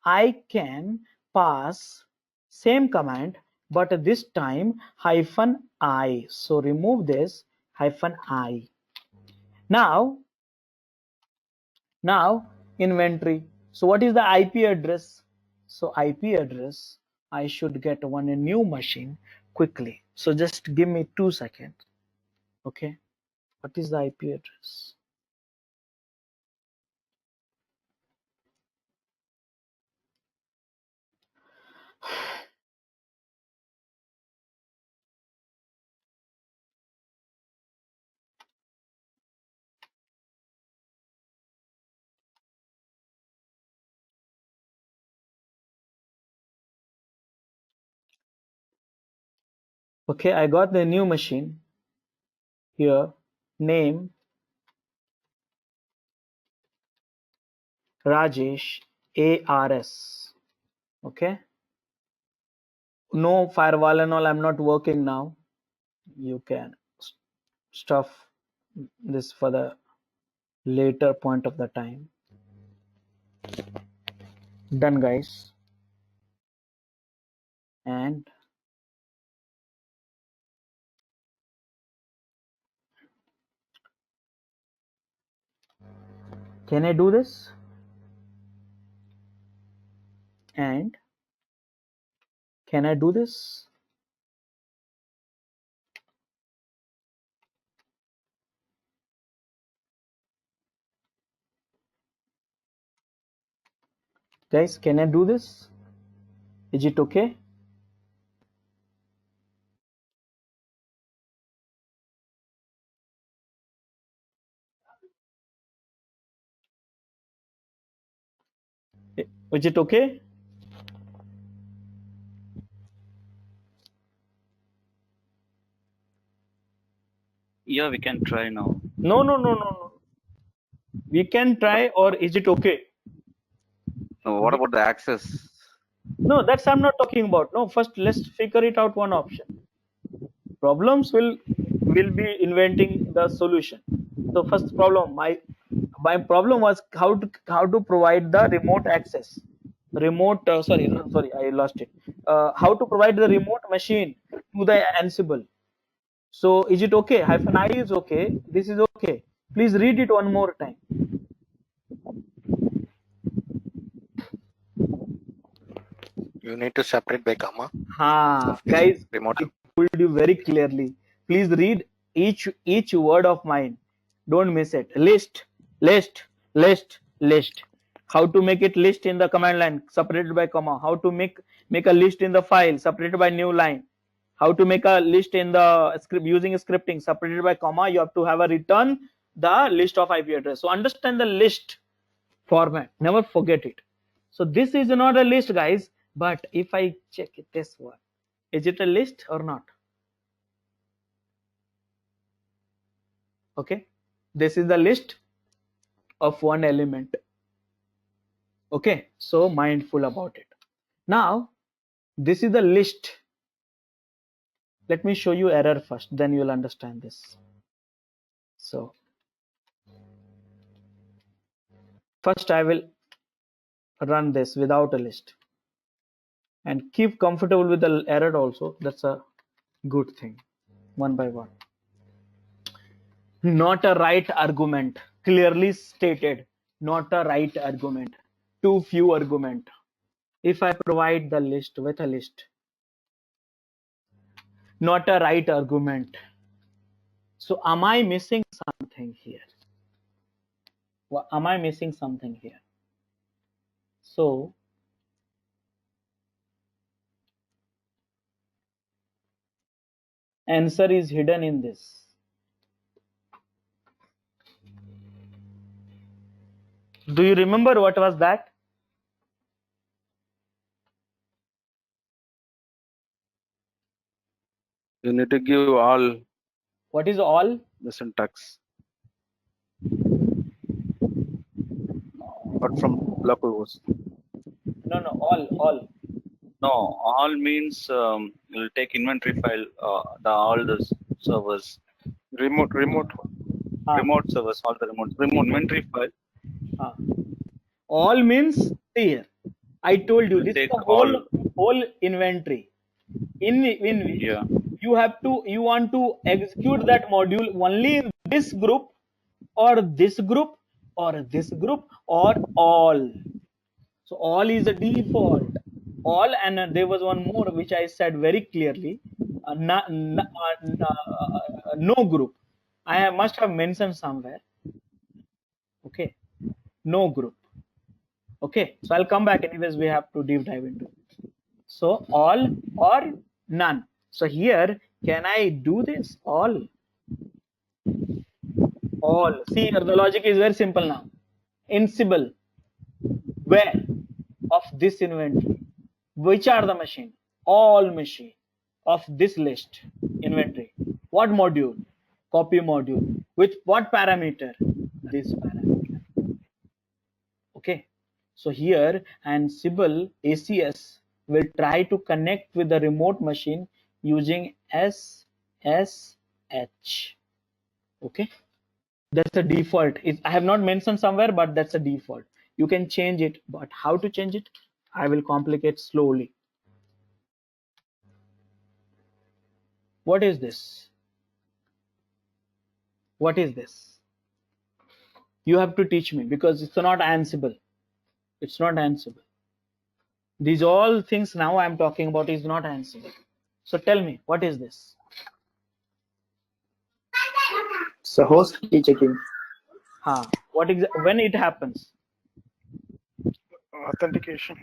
I can pass same command, but this time -i. So remove this -i. Now inventory. So what is the IP address? So IP address, I should get one a new machine quickly. So just give me 2 seconds. Okay, what is the IP address? Okay, I got the new machine here. Name Rajesh ARS. Okay, no firewall and all, I'm not working now. You can stuff this for the later point of the time. Done, guys. And can I do this? And can I do this? Guys, can I do this? Is it okay? Is it okay? Yeah, we can try now. No. We can try, or is it okay? Now, what about the access? No, that's I'm not talking about. No, first let's figure it out one option. Problems will be inventing the solution. So first problem, my problem was how to provide the remote access. Remote sorry, I lost it. How to provide the remote machine to the Ansible. So is it okay? -I is okay. This is okay. Please read it one more time. You need to separate by comma. Guys, Remote. I told you very clearly. Please read each word of mine. Don't miss it. List. How to make it list in the command line separated by comma. How to make a list in the file separated by new line. How to make a list in the script using scripting separated by comma. You have to have a return the list of IP address. So understand the list format. Never forget it. So this is not a list, guys. But if I check it this one, is it a list or not? Okay, this is the list of one element. Okay, so mindful about it. Now this is the list. Let me show you error first, then you will understand this. So first I will run this without a list and keep comfortable with the error also. That's a good thing. One by one. Not a right argument. Clearly stated. Not a right argument. Too few argument. If I provide the list with a list. Not a right argument. So am I missing something here? Well, am I missing something here? So answer is hidden in this. Do you remember what was that? You need to give all What is all? the syntax. But from Blocos. No, all. No, all means you'll take inventory file, all the servers, Remote. remote servers, all the remote inventory file. All means here. I told you this is Take the whole inventory. In which Yeah. you want to execute that module only in this group or this group or this group or all. So all is a default. All, and there was one more which I said very clearly. No group. Must have mentioned somewhere. Okay, no group. Okay, so I'll come back. Anyways, we have to deep dive into it. So all or none. So here, can I do this? All. See, here the logic is very simple now. Ansible, where of this inventory? Which are the machine? All machine of this list inventory. What module? Copy module. With what parameter? This parameter. Okay. So here Ansible ACS will try to connect with the remote machine using SSH. Okay. That's a default. I have not mentioned somewhere, but that's a default. You can change it, but how to change it? I will complicate slowly. What is this? What is this? You have to teach me because it's not Ansible. It's not Ansible. These all things now I'm talking about is not Ansible. So tell me, what is this? So host key checking. When it happens? Authentication.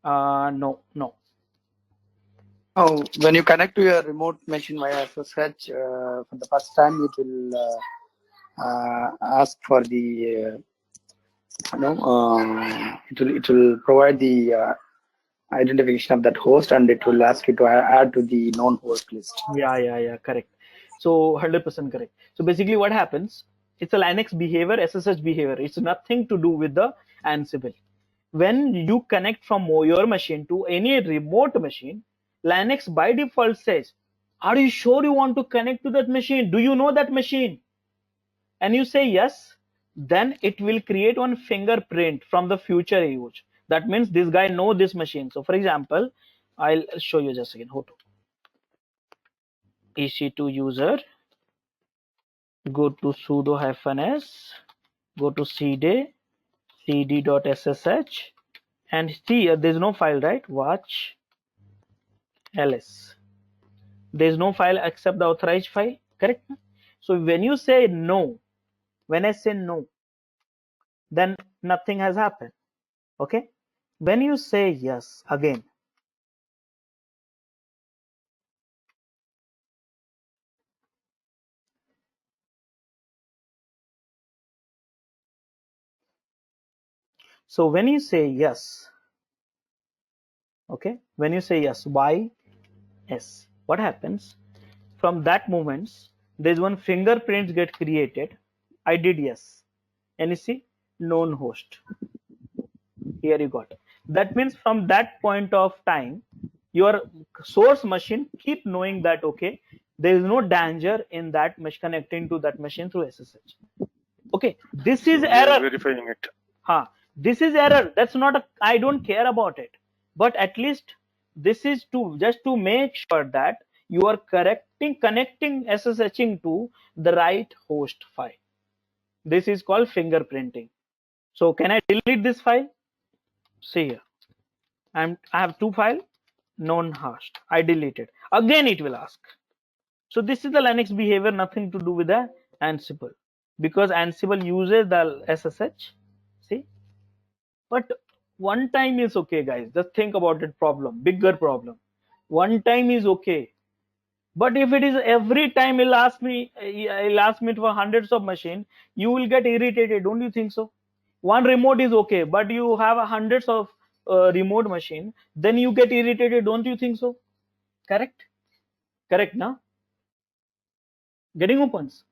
No. Oh, when you connect to your remote machine via SSH for the first time, it will ask for the it will provide the identification of that host, and it will ask you to add to the known host list. Yeah, correct. So 100% correct. So basically what happens, it's a Linux behavior, SSH behavior. It's nothing to do with the Ansible. When you connect from your machine to any remote machine, Linux by default says, are you sure you want to connect to that machine? Do you know that machine? And you say yes, then it will create one fingerprint from the future use. That means this guy know this machine. So for example, I'll show you just again. How to EC2 user, go to sudo -s, go to cd, cd.ssh, and see there's no file, right? Watch ls. There's no file except the authorized file, correct? So when you say no, when I say no, then nothing has happened. Okay, when you say yes again, so when you say yes, okay, when you say yes, why yes, what happens? From that moment, there's one fingerprint get created. I did yes, and you see known host. Here you got. That means from that point of time, your source machine keep knowing that okay, there is no danger in that mesh connecting to that machine through SSH. Okay, this is We are error. verifying it. This is error. That's not a. I don't care about it. But at least this is to just to make sure that you are connecting SSHing to the right host file. This is called fingerprinting. So can I delete this file? See here. I have two files, known host. I deleted. Again it will ask. So this is the Linux behavior, nothing to do with the Ansible, because Ansible uses the SSH. See, but one time is okay, guys. Just think about it. Problem, bigger problem. One time is okay, but if it is every time, he'll ask me for hundreds of machines. You will get irritated, don't you think so? One remote is okay, but you have hundreds of remote machine, then you get irritated, don't you think so? Correct now? Getting opens.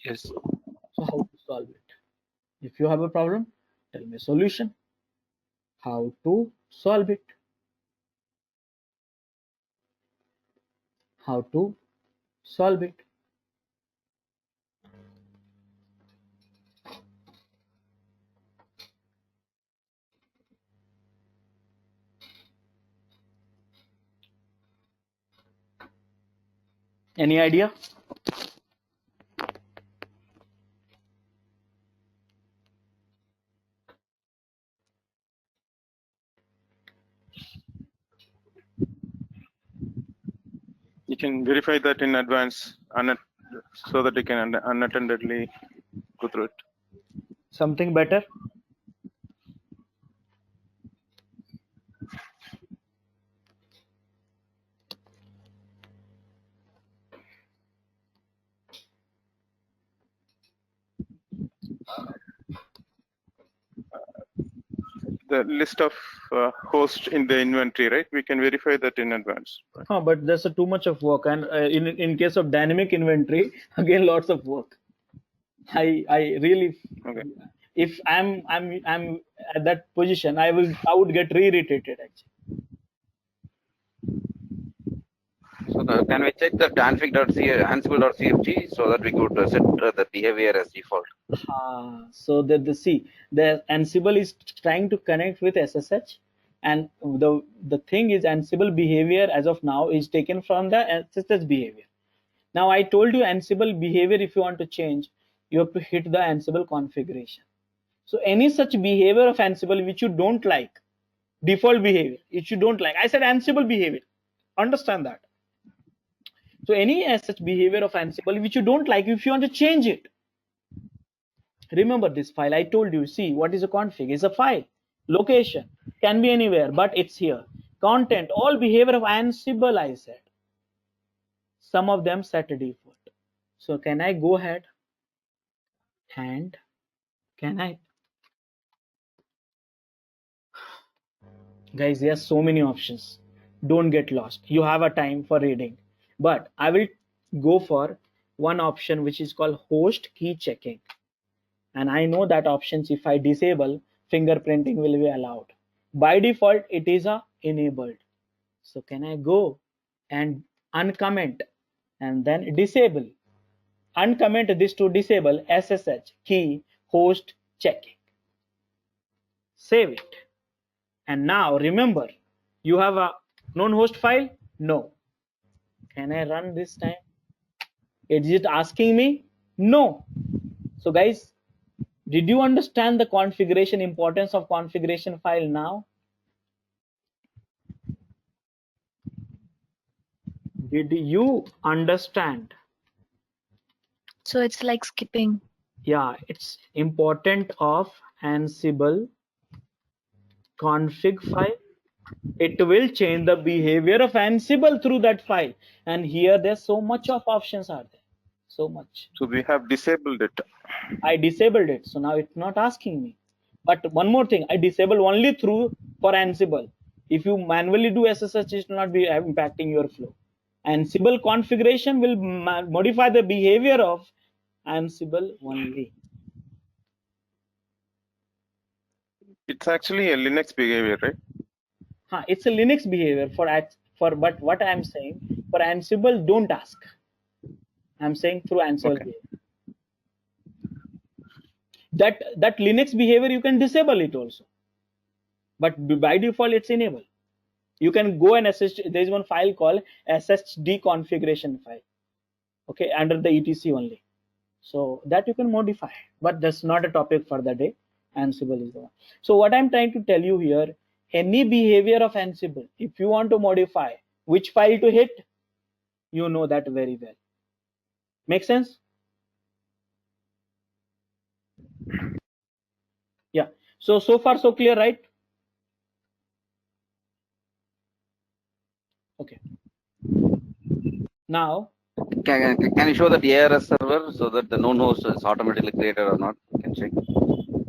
Yes. So how to solve it? If you have a problem, tell me a solution. How to solve it? How to solve it? Any idea? You can verify that in advance, so that you can unattendedly go through it. Something better? The list of hosts in the inventory, right? We can verify that in advance. But there's too much of work, and in case of dynamic inventory, again lots of work. I really, Okay. if I'm at that position, I would get irritated actually. So can we check the ansible.cfg so that we could set the behavior as default? So that the Ansible is trying to connect with SSH, and the thing is Ansible behavior as of now is taken from the SSH behavior. Now I told you Ansible behavior, if you want to change, you have to hit the Ansible configuration. So any such behavior of Ansible which you don't like, default behavior, which you don't like, I said Ansible behavior, understand that. So any such behavior of Ansible which you don't like, if you want to change it, remember this file I told you. See, what is a config? It's a file. Location can be anywhere, but it's here. Content, all behavior of Ansible, I said. Some of them set a default. So can I go ahead and Can I? Guys, there are so many options. Don't get lost. You have a time for reading. But I will go for one option which is called host key checking. And I know that options, if I disable, fingerprinting will be allowed. By default, it is enabled. So can I go and uncomment and then disable? Uncomment this to disable SSH key host checking. Save it. And now remember, you have a known host file? No. Can I run this time? Is it asking me? No. So guys, did you understand the configuration, importance of configuration file now? Did you understand? So it's like skipping. Yeah, it's important of Ansible config file. It will change the behavior of Ansible through that file. And here there's so much of options are there. So much. So we have disabled it. I disabled it. So now it's not asking me. But one more thing, I disable only through for Ansible. If you manually do SSH, it will not be impacting your flow. Ansible configuration will modify the behavior of Ansible only. It's actually a Linux behavior, right? It's a Linux behavior but what I'm saying for Ansible, don't ask. I'm saying through Ansible behavior. That Linux behavior you can disable it also, but by default it's enabled. You can go and there is one file called SSD configuration file, okay, under the etc only. So that you can modify, but that's not a topic for the day. Ansible is the one. So what I'm trying to tell you here, any behavior of Ansible, if you want to modify which file to hit, you know that very well. Make sense? Yeah. So far so clear, right? Okay. Now, Can you show that ARS server so that the known host is automatically created or not? You can check.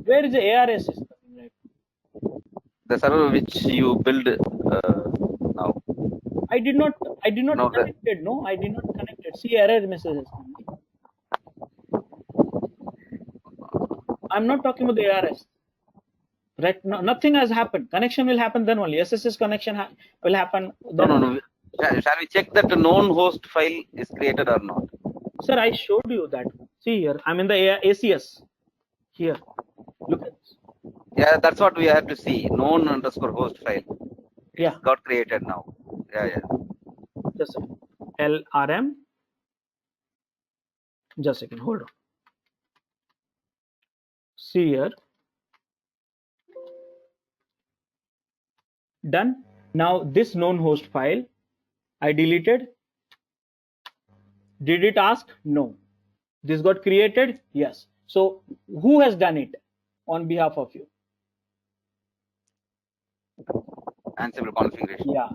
where is the ARS system? Right? The server which you build now. I did not No, connect it. No, I did not connect it. See error messages. I'm not talking about the ARS. Right? No, nothing has happened. Connection will happen then only. SSH connection will happen. Then No. Shall we check that the known host file is created or not? Sir, I showed you that. See here, I'm in the ACS. Here, look at this. Yeah, that's what we have to see. Known underscore host file. Yeah. It's got created now. Yeah. Just a second. LRM. Just a second. Hold on. See here. Done. Now this known host file, I deleted. Did it ask? No. This got created? Yes. So who has done it on behalf of you? Ansible configuration. Yeah.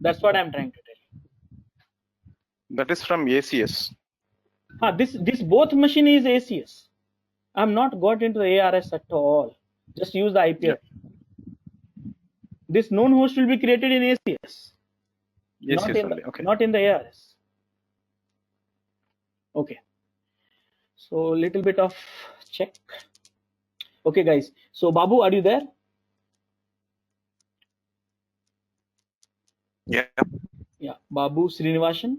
That's what I'm trying to tell you. That is from ACS. This both machine is ACS. I'm not got into the ARS at all. Just use the IP. Yeah. This known host will be created in ACS. Okay. Not in the ARS. Okay. So little bit of check. Okay, guys. So Babu, are you there? Yeah. Yeah. Babu Srinivasan.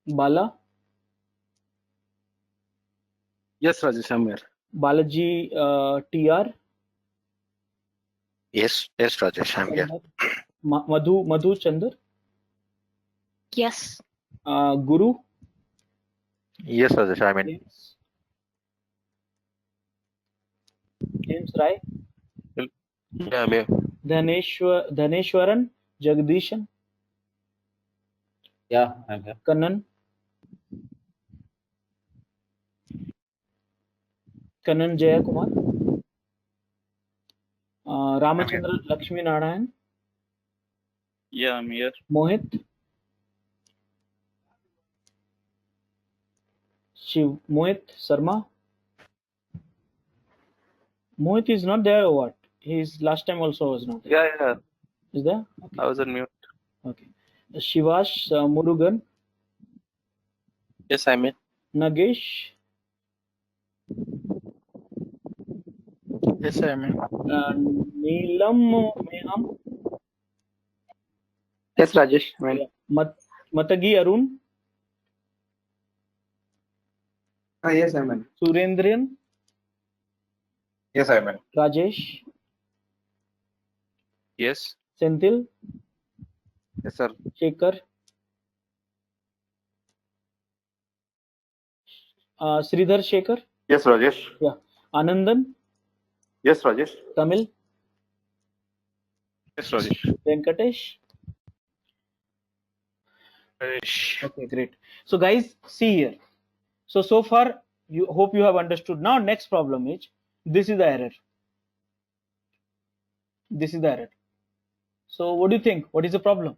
Bala. Yes, Rajesh, I'm here. Balaji TR. Yes, Rajesh, I'm here. Madhu Chandar. Yes. Guru. Yes, Rajesh, I'm in. James Rai. Yeah, I'm here. Dhaneshwaran. Jagdishan. Yeah, I'm here. Kannan Jayakumar. Ramachandra Lakshmi Narayan. Yeah, I'm here. Mohit. Mohit Sharma. Mohit is not there or what? His last time also was not there. Yeah. Is there? Okay. I was on mute. Okay. Shivash Murugan. Yes, I'm in. Nagesh. Yes, I'm in. Neelam Meham. Yes, Rajesh. I mean, Matagi Arun. Yes, I'm in. Surendran. Yes, I'm in. Rajesh. Yes. Senthil. Yes, sir. Shekhar. Sridhar Shekhar. Yes, Rajesh. Yeah. Anandan. Yes, Rajesh. Tamil. Yes, Rajesh. Venkatesh. Rajesh. Okay, great. So guys, see here. So far, you hope you have understood. Now next problem is, this is the error. This is the error. So what do you think? What is the problem?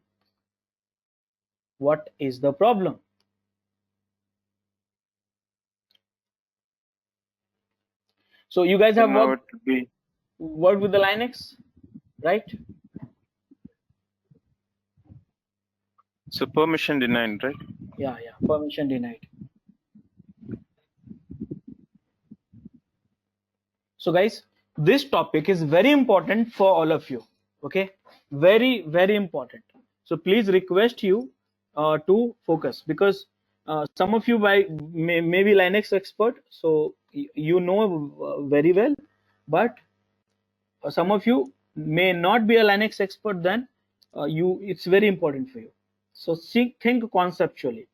What is the problem? So you guys have Now it would be worked with the Linux, right? so permission denied, right? Yeah, permission denied. So guys, this topic is very important for all of you. Okay, very, very important. So please request you to focus, because some of you may be Linux expert, so you know very well, but some of you may not be a Linux expert. Then it's very important for you. So think conceptually.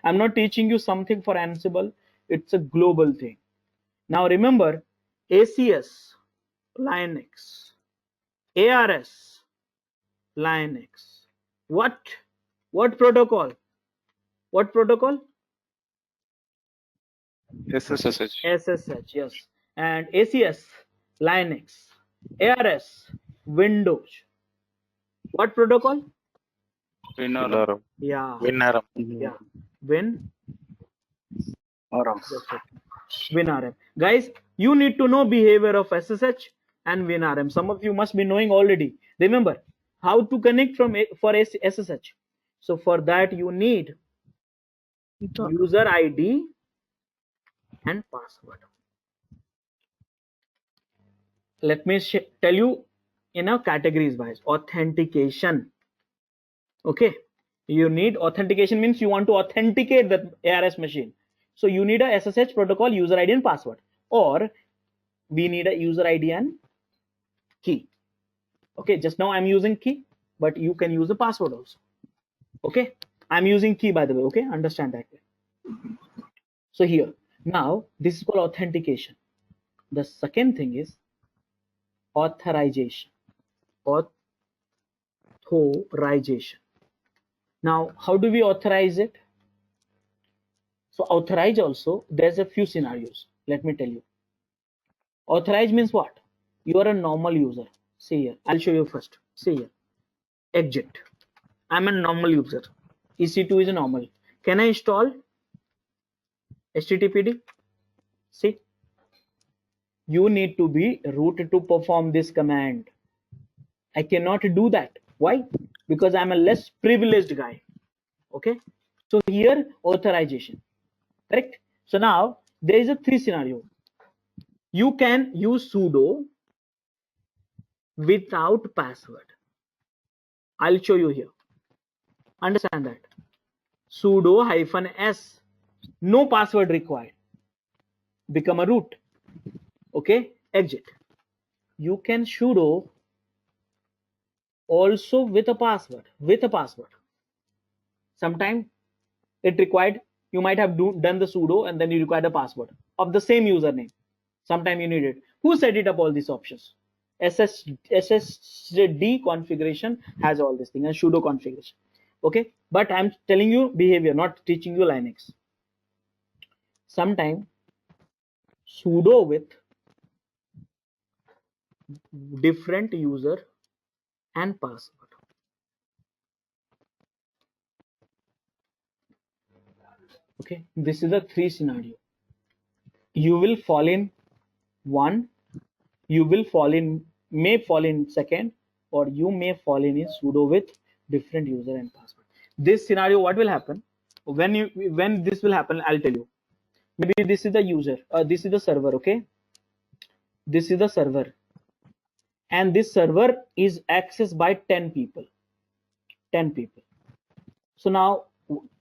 I'm not teaching you something for Ansible. It's a global thing. Now remember, ACS Linux, ARS Linux. What protocol? What protocol? SSH. SSH, yes. And ACS Linux, ARS Windows. What protocol? Alarum. Yeah, Winaram. yeah. WinRM. WinRM. Guys, you need to know behavior of SSH and WinRM. Some of you must be knowing already. Remember how to connect for SSH. So for that you need user ID and password. Let me tell you in a categories wise. Authentication. Okay, you need authentication, means you want to authenticate the ARS machine. So you need a SSH protocol, user ID and password, or we need a user ID and key. Okay, just now I'm using key, but you can use the password also. Okay, I'm using key, by the way. Okay, understand that way. So here, now this is called authentication. The second thing is authorization. Authorization. Now how do we authorize it? So authorize also, there's a few scenarios. Let me tell you. Authorize means what? You are a normal user. See here, I'll show you first. See here, exit. I'm a normal user. EC2 is a normal. Can I install HTTPD? See, you need to be root to perform this command. I cannot do that. Why? Because I'm a less privileged guy. Okay, so here authorization, correct? So now there is a three scenario. You can use sudo without password. I'll show you here. Understand that. Sudo -s, no password required. Become a root. Okay, exit. You can sudo also with a password. Sometime it required, you might have done the sudo and then you required a password of the same username. Sometime you need it. Who set it up all these options? SSD configuration has all this thing, and sudo configuration. Okay, but I'm telling you behavior, not teaching you Linux. Sometime sudo with different user and password. Okay, this is a three scenario. you will fall in one, you will may fall in second, or you may fall in sudo with different user and password. This scenario, what will happen when this will happen? I'll tell you. Maybe this is the user, this is the server, okay? This is the server, and this server is accessed by 10 people. 10 people. So now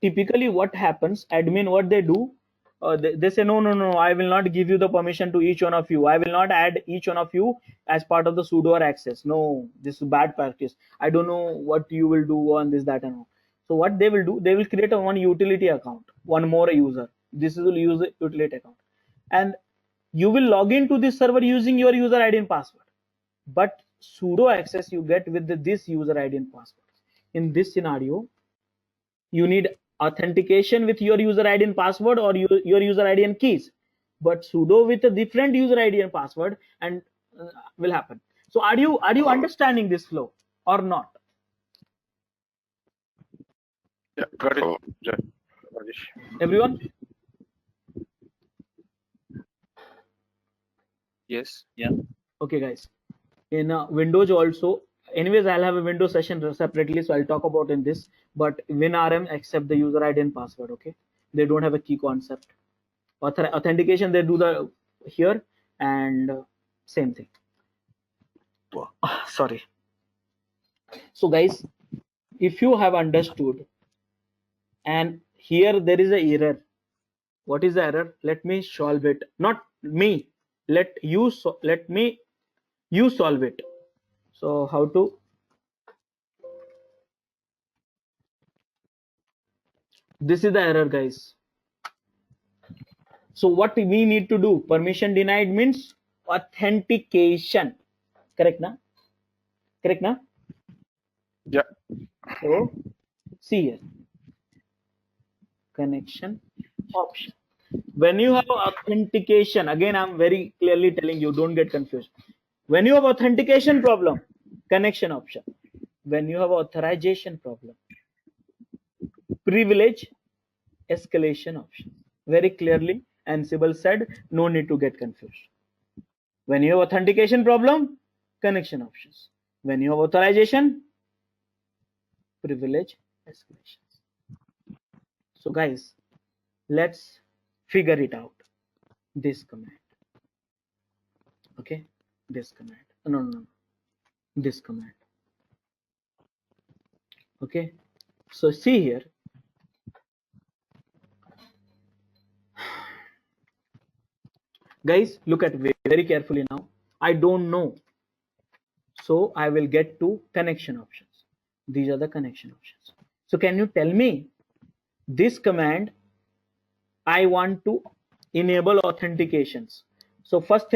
typically what happens, admin, what they do, they say no, I will not give you the permission to each one of you. I will not add each one of you as part of the sudo or access. No, this is bad practice. I don't know what you will do on this, that, and all. So what they will do, they will create a one utility account, one more user. This is a user utility account, and you will log into this server using your user ID and password. But sudo access you get with this user ID and password. In this scenario, you need authentication with your user ID and password, or your user ID and keys, but sudo with a different user ID and password, and will happen. So are you understanding this flow or not? Yeah, got it. Yeah, Rajesh. Everyone? Yes. Yeah. Okay, guys. In Windows also, anyways, I'll have a Windows session separately, so I'll talk about in this. But WinRM accept the user ID and password. Okay, they don't have a key concept. Authentication they do the here, and same thing. Sorry. So guys, if you have understood, and here there is a error. What is the error? Let me solve it. Not me. Let me you solve it. So how to? This is the error, guys. So what we need to do? Permission denied means authentication. Correct na? Correct na? Yeah. So see here. Connection option. When you have authentication, again I'm very clearly telling you, don't get confused. When you have authentication problem, connection option. When you have authorization problem, privilege escalation option. Very clearly, Ansible said, no need to get confused. When you have authentication problem, connection options. When you have authorization, privilege escalations. So guys, let's figure it out. This command. Okay, this command. No. This command. Okay, so see here. Guys, look at very carefully now. I don't know. So I will get to connection options. These are the connection options. So can you tell me this command? I want to enable authentications. So first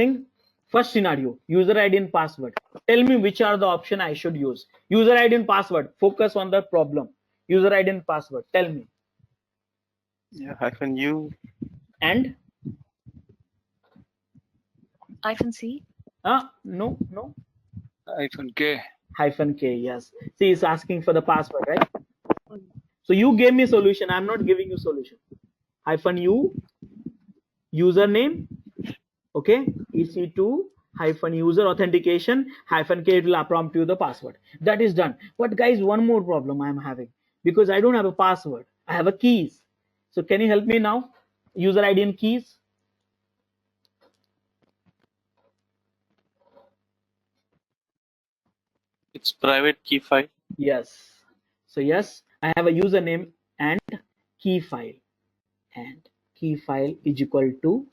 scenario, user ID and password. Tell me which are the option I should use. User ID and password. Focus on the problem. User ID and password. Tell me. Yeah, -u. And? -C. No. -K. -K, yes. See, it's asking for the password, right? So you gave me solution. I'm not giving you solution. -U, username, okay, EC2 -user authentication -K, it will prompt you the password. That is done. But guys, one more problem I'm having, because I don't have a password. I have a keys. So can you help me now? User ID and keys. It's private key file. Yes. So yes, I have a username and key file, and key file is equal to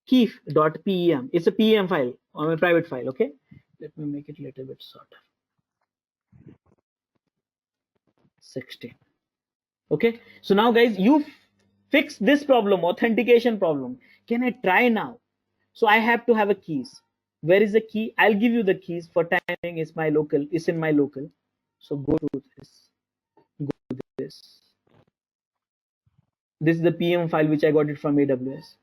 key.pem. It's a PEM file on a private file. Okay, let me make it a little bit shorter. 16. Okay, so now guys, you fix this problem, authentication problem. Can I try now? So I have to have a keys. Where is the key? I'll give you the keys. For timing, it's my local. It's in my local. So go to this. Go to this. This is the PM file which I got it from AWS.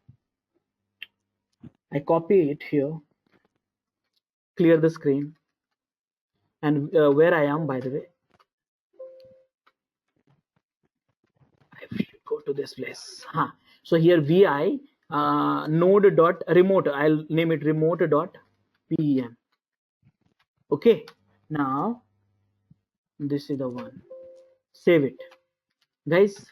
I copy it here. Clear the screen. And where I am, by the way, I go to this place. So here vi node dot remote. I'll name it remote dot pem. Okay, now this is the one. Save it, guys.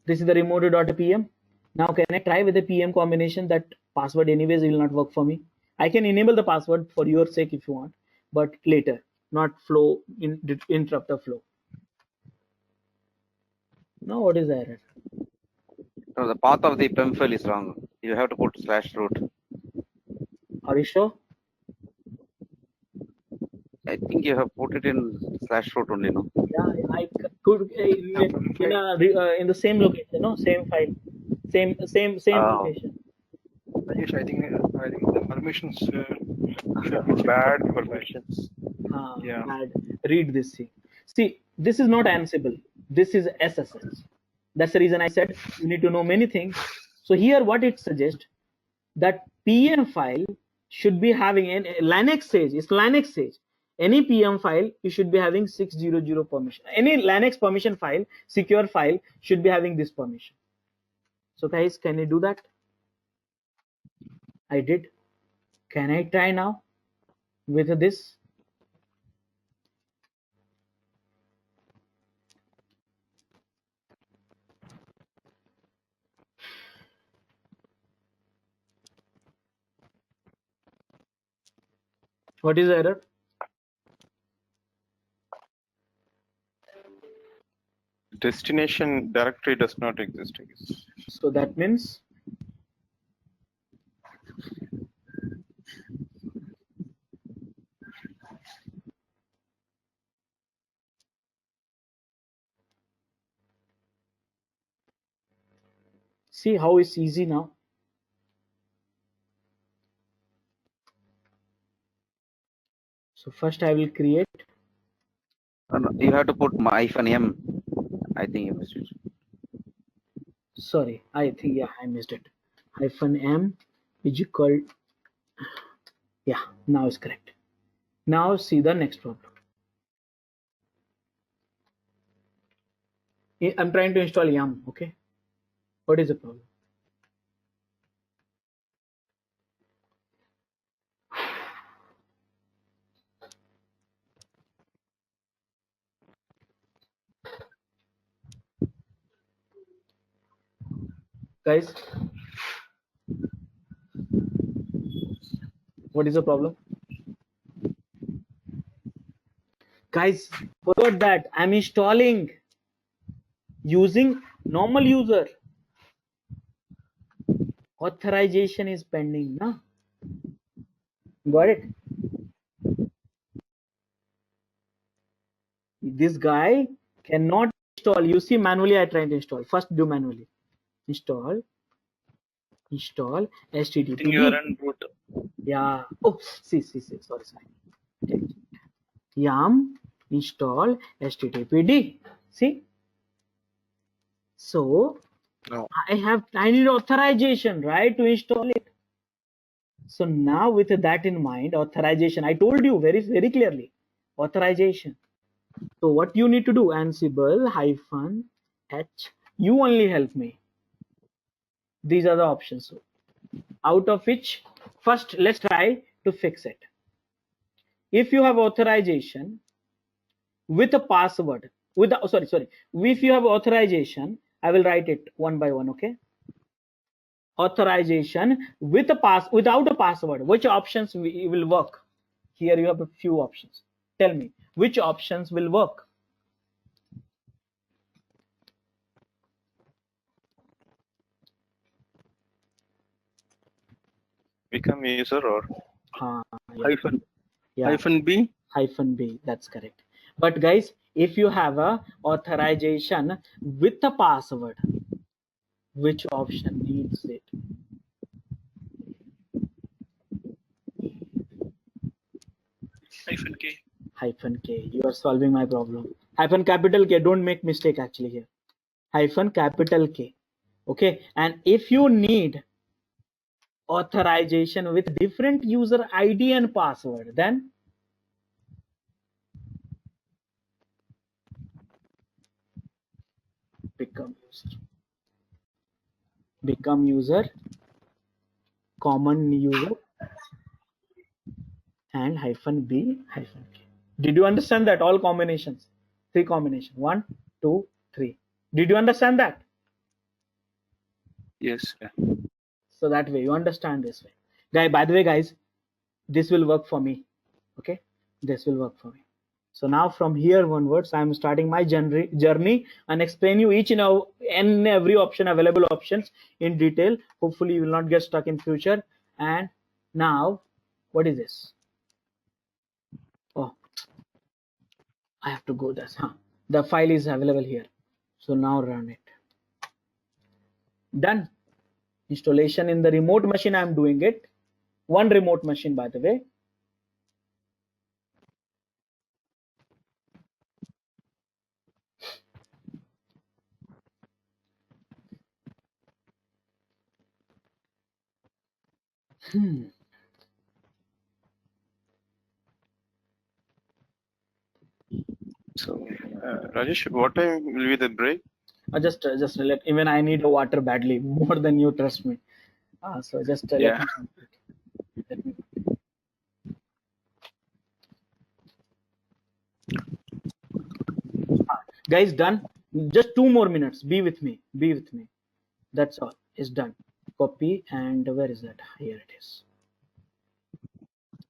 This is the remote dot pm. Now can I try with the pm combination? That password anyways will not work for me. I can enable the password for your sake if you want, but later, not flow interrupt the flow. Now what is the error? No, the path of the PEM file is wrong. You have to put /root. Are you sure? I think you have put it in /root only, no? Yeah, I could in the same location, no, same file, same location. Rajesh, I think the permissions should be bad permissions. Yeah. Bad. Read this thing. See, this is not Ansible. This is SSH. That's the reason I said you need to know many things. So here, what it suggests that PM file should be having an Linux Sage. It's Linux Sage. Any PM file you should be having 600 permission. Any Linux permission file, secure file should be having this permission. So guys, can you do that? I did. Can I try now with this? What is the error? Destination directory does not exist, I guess. So that means see how it's easy now. So first I will create. No, you have to put -m. I think you missed it. Sorry, I think I missed it. -m is equal. Yeah, now it's correct. Now see the next problem. I'm trying to install yum. Okay, what is the problem? Guys, what is the problem? Guys, forgot that I'm installing using normal user. Authorization is pending, na? Got it? This guy cannot install. You see, manually I try to install. First do manually. Install HTTP. I think you are on root. Yeah. Oh, see. Sorry. Yum install HTTPD. See. So No. I need authorization, right, to install it. So now with that in mind, authorization. I told you very clearly. Authorization. So what you need to do? Ansible -h. You only help me. These are the options. So out of which, first let's try to fix it. If you have authorization with a password, with the, sorry, if you have authorization, I will write it one by one. Okay. Authorization with a without a password. Which options will work? Here you have a few options. Tell me which options will work. Become user or Yeah. -b. That's correct. But guys, if you have a authorization with a password, which option needs it? -k. -k. You are solving my problem. -K. Don't make mistake actually here. -K. Okay. And if you need authorization with different user ID and password, then become user common user and -b -k. Did you understand that? All combinations, 3 combination, 1 2 3. Did you understand that? Yes. Yeah. So that way you understand this way. By the way, guys, this will work for me. Okay, this will work for me. So now from here onwards, I'm starting my journey and explain you each and every option, available options in detail. Hopefully you will not get stuck in future. And now, what is this? Oh, I have to go this. The file is available here. So now run it. Done. Installation in the remote machine, I'm doing it. One remote machine, by the way. So, Rajesh, what time will be the break? Just let, even I need a water badly, more than you, trust me. So just Yeah. let me guys, done. Just 2 more minutes. Be with me. Be with me. That's all. It's done. Copy, and where is that? Here it is.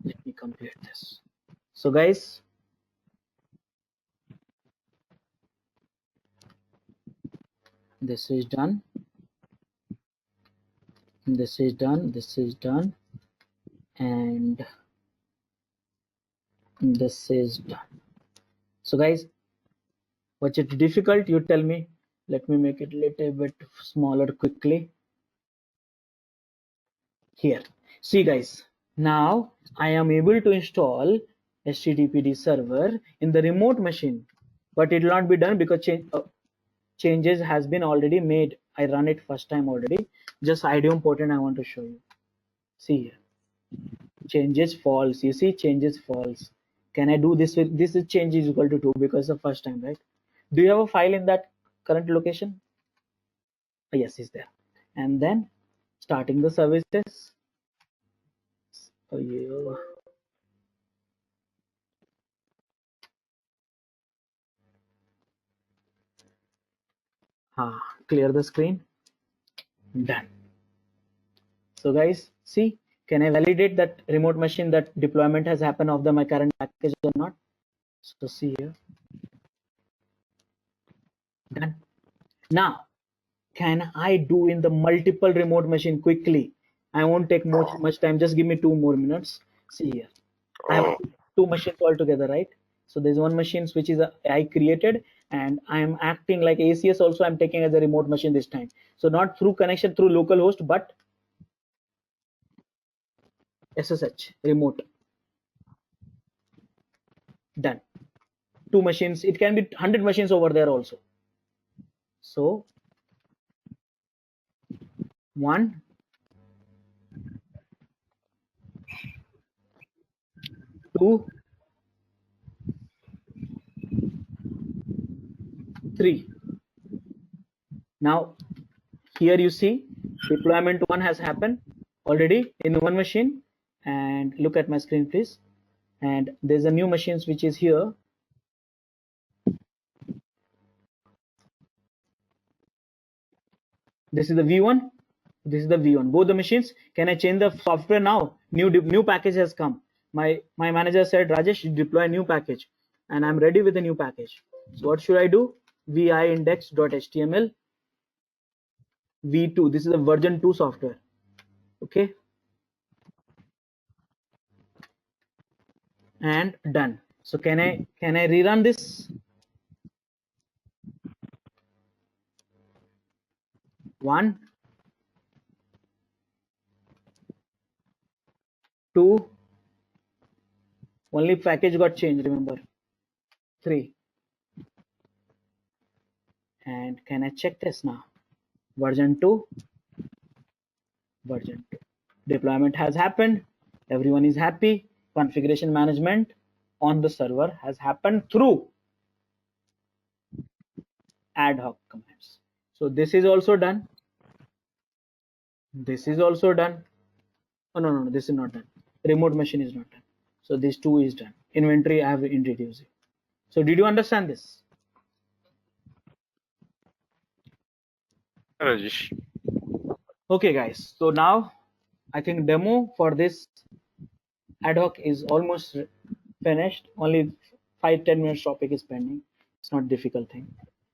Let me complete this. So guys, this is done. This is done. This is done. And this is done. So guys, what's it difficult? You tell me. Let me make it a little bit smaller quickly. Here, see guys, now I am able to install HTTPD server in the remote machine, but it will not be done because changes has been already made. I run it first time already. Just IDEOM important I want to show you. See here, changes false. You see, changes false. Can I do this with this? Is change is equal to 2 because the first time, right? Do you have a file in that current location? Yes, it's there. And then starting the services. Oh, yeah. Clear the screen. Done. So guys, see, can I validate that remote machine that deployment has happened of my current package or not? So see here. Done. Now, can I do in the multiple remote machine quickly? I won't take much time. Just give me 2 more minutes. See here. I have 2 machines altogether, right? So there's one machine which is I created, and I am acting like ACS also. I'm taking as a remote machine this time. So not through connection through localhost, but SSH remote. Done. 2 machines. It can be 100 machines over there also. So 1, 2, 3. Now here you see deployment 1 has happened already in one machine, and look at my screen please, and there's a new machines which is here. This is the V1, this is the V1, both the machines. Can I change the software now? New package has come. My manager said, Rajesh, deploy a new package, and I'm ready with the new package. So what should I do? vi-index.html v2. This is a version 2 software. Okay, and done. So can I rerun this? 1, 2, only package got changed, remember. 3, and can I check this now? Version 2, version 2. Deployment has happened. Everyone is happy. Configuration management on the server has happened through ad hoc commands. So this is also done. This is also done. Oh, no, this is not done. Remote machine is not done. So these two is done. Inventory I have introduced it. So did you understand this? Rajesh. Okay, guys. So now I think demo for this ad hoc is almost finished. Only 5-10 minutes topic is pending. It's not difficult thing.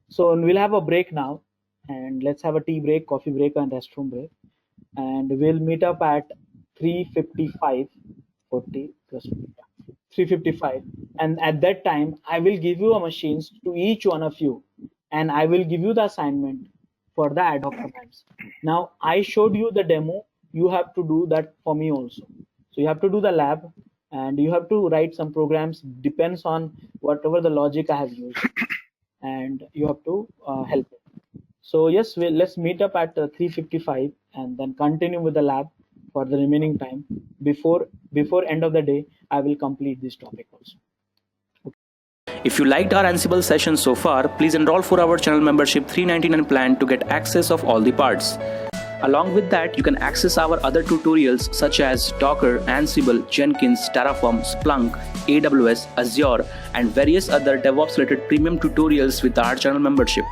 So we'll have a break now, and let's have a tea break, coffee break, and restroom break. And we'll meet up at 3:55, 40 plus 3:55. And at that time, I will give you a machines to each one of you, and I will give you the assignment for the ad hoc commands. Now I showed you the demo. You have to do that for me also. So you have to do the lab, and you have to write some programs. Depends on whatever the logic I have used, and you have to help it. So yes, let's meet up at 3:55 and then continue with the lab for the remaining time. Before end of the day, I will complete this topic also. If you liked our Ansible session so far, please enroll for our channel membership $399 plan to get access of all the parts. Along with that, you can access our other tutorials such as Docker, Ansible, Jenkins, Terraform, Splunk, AWS, Azure, and various other DevOps related premium tutorials with our channel membership.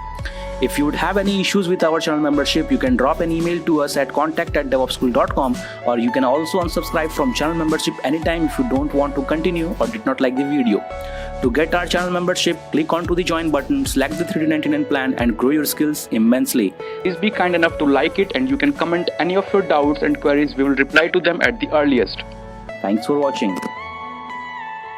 If you would have any issues with our channel membership, you can drop an email to us at contact@devopsschool.com, or you can also unsubscribe from channel membership anytime if you don't want to continue or did not like the video. To get our channel membership, click onto the join button, select the $399 plan and grow your skills immensely. Please be kind enough to like it, and you can comment any of your doubts and queries. We will reply to them at the earliest. Thanks for watching.